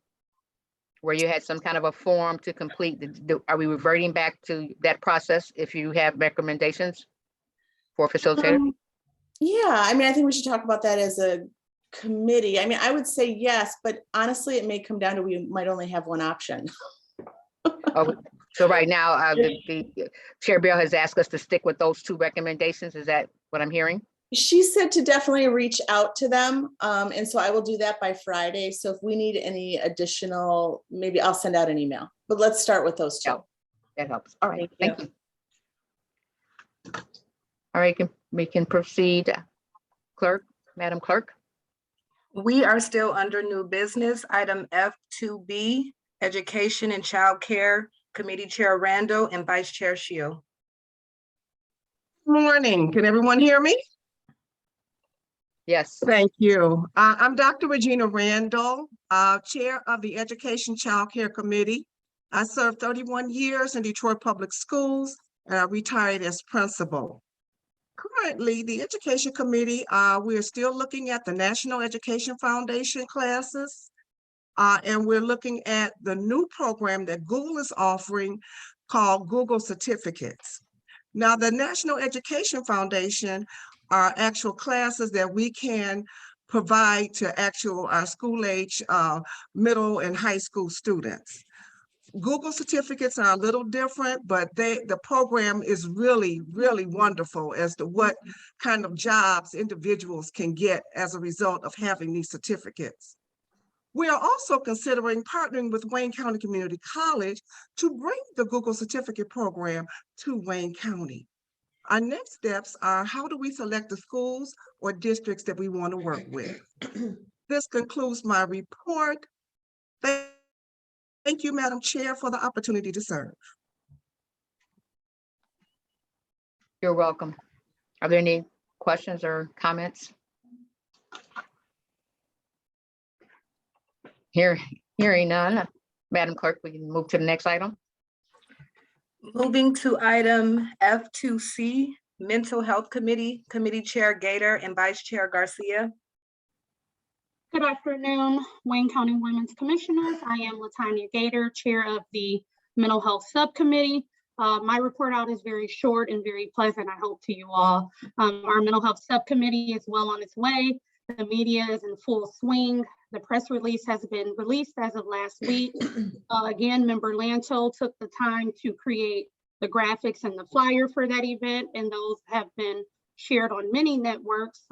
S1: where you had some kind of a form to complete? Are we reverting back to that process if you have recommendations for facilitator?
S4: Yeah, I mean, I think we should talk about that as a committee. I mean, I would say yes, but honestly, it may come down to we might only have one option.
S1: Oh, so right now, the Chair Bill has asked us to stick with those two recommendations. Is that what I'm hearing?
S4: She said to definitely reach out to them. And so I will do that by Friday. So if we need any additional, maybe I'll send out an email, but let's start with those two.
S1: Yeah, that helps. All right,
S4: Thank
S1: thank you. All right, we can proceed. Clerk, Madam Clerk.
S3: We are still under new business, item F2B, Education and Child Care, Committee Chair Randall and Vice Chair Shield.
S11: Morning, can everyone hear me?
S1: Yes.
S11: Thank you. I'm Dr. Regina Randall, Chair of the Education Child Care Committee. I served 31 years in Detroit Public Schools, and I retired as principal. Currently, the Education Committee, we are still looking at the National Education Foundation classes, and we're looking at the new program that Google is offering called Google Certificates. Now, the National Education Foundation are actual classes that we can provide to actual school-age middle and high school students. Google certificates are a little different, but the program is really, really wonderful as to what kind of jobs individuals can get as a result of having these certificates. We are also considering partnering with Wayne County Community College to bring the Google Certificate program to Wayne County. Our next steps are, how do we select the schools or districts that we want to work with? This concludes my report. Thank you, Madam Chair, for the opportunity to serve.
S1: You're welcome. Are there any questions or comments? Hearing none. Madam Clerk, we can move to the next item.
S3: Moving to item F2C, Mental Health Committee, Committee Chair Gator and Vice Chair Garcia.
S10: Good afternoon, Wayne County Women's Commissioners. I am Latanya Gator, Chair of the Mental Health Subcommittee. My report out is very short and very pleasant, I hope, to you all. Our Mental Health Subcommittee is well on its way. The media is in full swing. The press release has been released as of last week. Again, Member Lanto took the time to create the graphics and the flyer for that event, and those have been shared on many networks,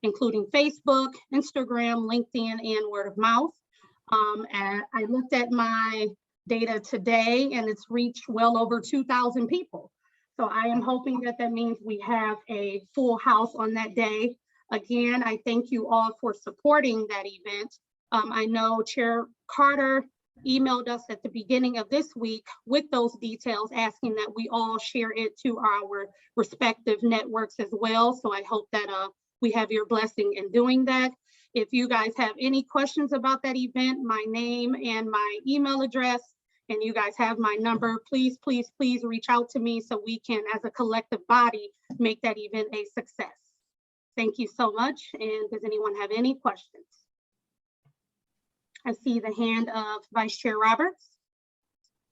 S10: including Facebook, Instagram, LinkedIn, and word of mouth. And I looked at my data today, and it's reached well over 2,000 people. So I am hoping that that means we have a full house on that day. Again, I thank you all for supporting that event. I know Chair Carter emailed us at the beginning of this week with those details, asking that we all share it to our respective networks as well. So I hope that we have your blessing in doing that. If you guys have any questions about that event, my name and my email address, and you guys have my number, please, please, please reach out to me so we can, as a collective body, make that event a success. Thank you so much. And does anyone have any questions? I see the hand of Vice Chair Roberts.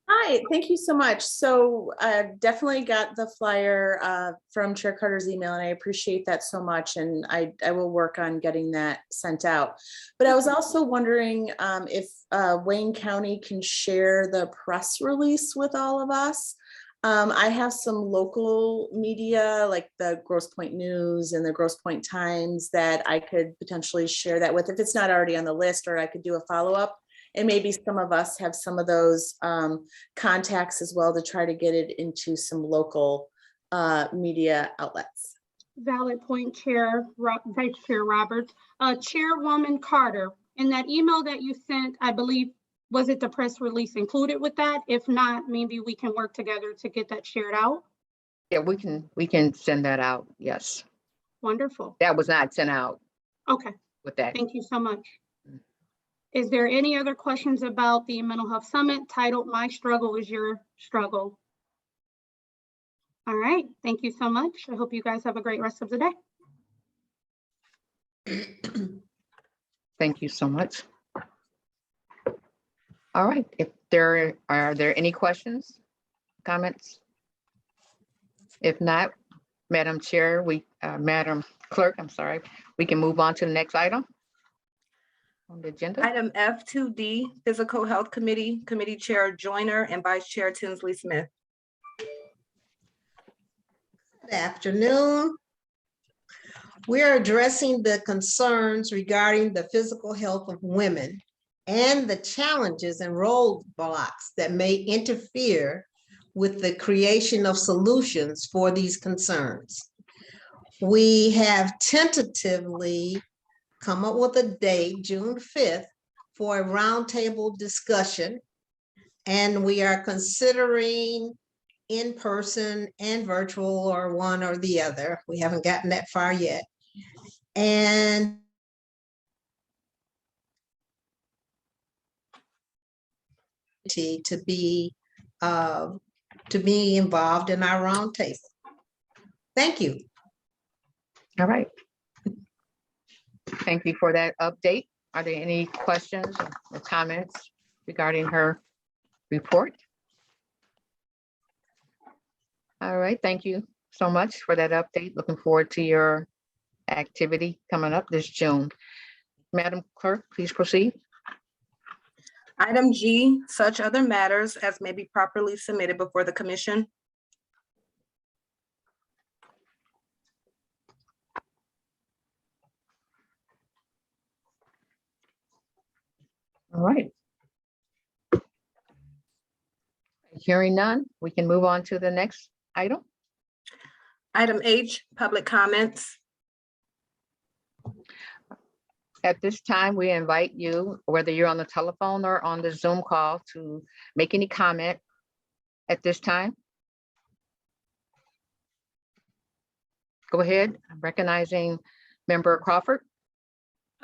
S4: Hi, thank you so much. So definitely got the flyer from Chair Carter's email, and I appreciate that so much. And I will work on getting that sent out. But I was also wondering if Wayne County can share the press release with all of us. I have some local media like the Grosse Pointe News and the Grosse Pointe Times that I could potentially share that with if it's not already on the list, or I could do a follow-up. And maybe some of us have some of those contacts as well to try to get it into some local media outlets.
S10: Valid point, Vice Chair Roberts. Chairwoman Carter, in that email that you sent, I believe, was it the press release included with that? If not, maybe we can work together to get that shared out.
S1: Yeah, we can send that out. Yes.
S10: Wonderful.
S1: That was not sent out
S10: Okay.
S1: with that.
S10: Thank you so much. Is there any other questions about the Mental Health Summit titled My Struggle is Your Struggle? All right. Thank you so much. I hope you guys have a great rest of the day.
S1: Thank you so much. All right. If are there any questions, comments? If not, Madam Chair, Madam Clerk, I'm sorry, we can move on to the next item on the agenda.
S3: Item F2D, Physical Health Committee, Committee Chair Joyner and Vice Chair Tinsley Smith.
S12: Good afternoon. We are addressing the concerns regarding the physical health of women and the challenges and roadblocks that may interfere with the creation of solutions for these concerns. We have tentatively come up with a date, June 5th, for a roundtable discussion, and we are considering in-person and virtual, or one or the other. We haven't gotten that far yet. And to be involved in our roundtable. Thank you.
S1: All right. Thank you for that update. Are there any questions or comments regarding her report? All right, thank you so much for that update. Looking forward to your activity coming up this June. Madam Clerk, please proceed.
S3: Item G, such other matters as may be properly submitted before the commission.
S1: All right. Hearing none, we can move on to the next item.
S3: Item H, public comments.
S1: At this time, we invite you, whether you're on the telephone or on the Zoom call, to make any comment at this time. Go ahead. I'm recognizing Member Crawford.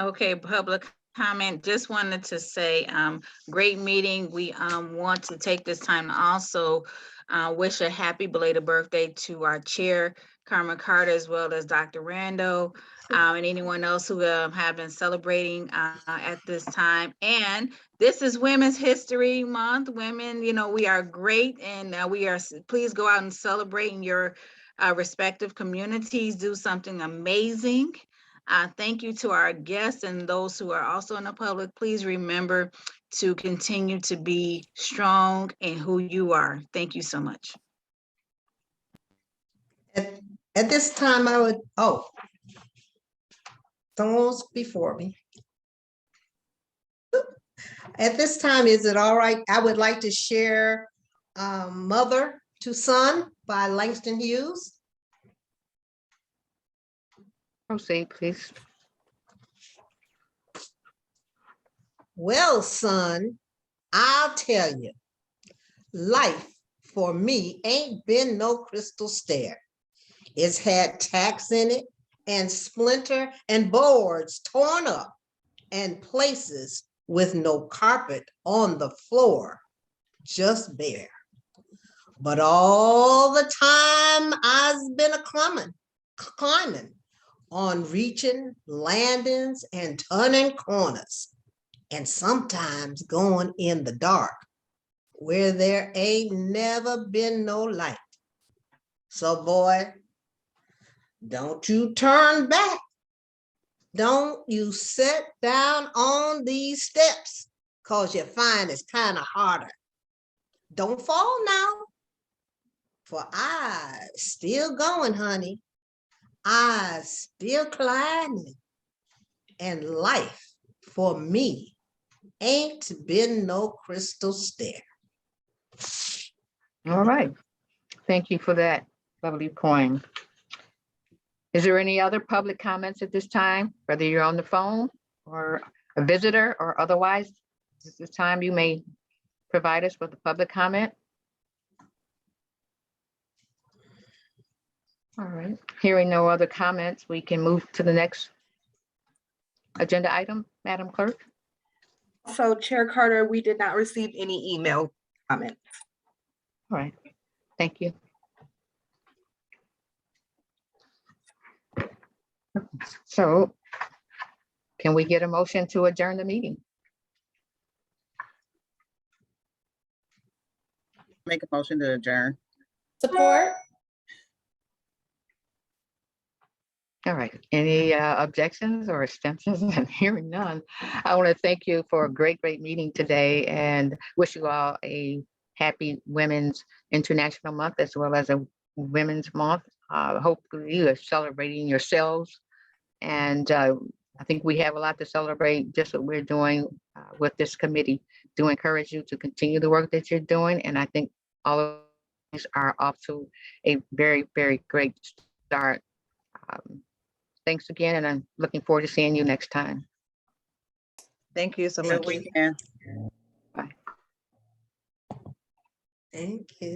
S2: Okay, public comment. Just wanted to say, great meeting. We want to take this time to also wish a happy belated birthday to our chair, Carmen Carter, as well as Dr. Rando, and anyone else who have been celebrating at this time. And this is Women's History Month. Women, you know, we are great, and please go out and celebrate in your respective communities. Do something amazing. Thank you to our guests and those who are also in the public. Please remember to continue to be strong in who you are. Thank you so much.
S12: At this time, I would, someone's before me. At this time, is it all right? I would like to share Mother to Son by Langston Hughes.
S1: Proceed, please.
S12: Well, son, I'll tell you, life for me ain't been no crystal stair. It's had tacks in it and splinter and boards torn up and places with no carpet on the floor, just bare. But all the time I've been climbing on reaching landings and turning corners, and sometimes going in the dark where there ain't never been no light. So boy, don't you turn back. Don't you sit down on these steps, cause you find it's kind of harder. Don't fall now, for I still going, honey. I still climbing, and life for me ain't been no crystal stair.
S1: All right. Thank you for that lovely poem. Is there any other public comments at this time, whether you're on the phone or a visitor or otherwise? At this time, you may provide us with a public comment. All right, hearing no other comments, we can move to the next agenda item, Madam Clerk.
S3: So Chair Carter, we did not receive any email comments.
S1: All right, thank you. So can we get a motion to adjourn the meeting?
S5: Make a motion to adjourn.
S4: Support.
S1: All right, any objections or abstentions? And hearing none, I want to thank you for a great meeting today and wish you all a happy Women's International Month as well as a Women's Month. Hopefully you are celebrating yourselves. And I think we have a lot to celebrate, just what we're doing with this committee, to encourage you to continue the work that you're doing. And I think all of these are off to a very great start. Thanks again, and I'm looking forward to seeing you next time.
S6: Thank you so
S5: Good
S6: much.
S5: weekend.
S1: Bye.
S12: Thank you.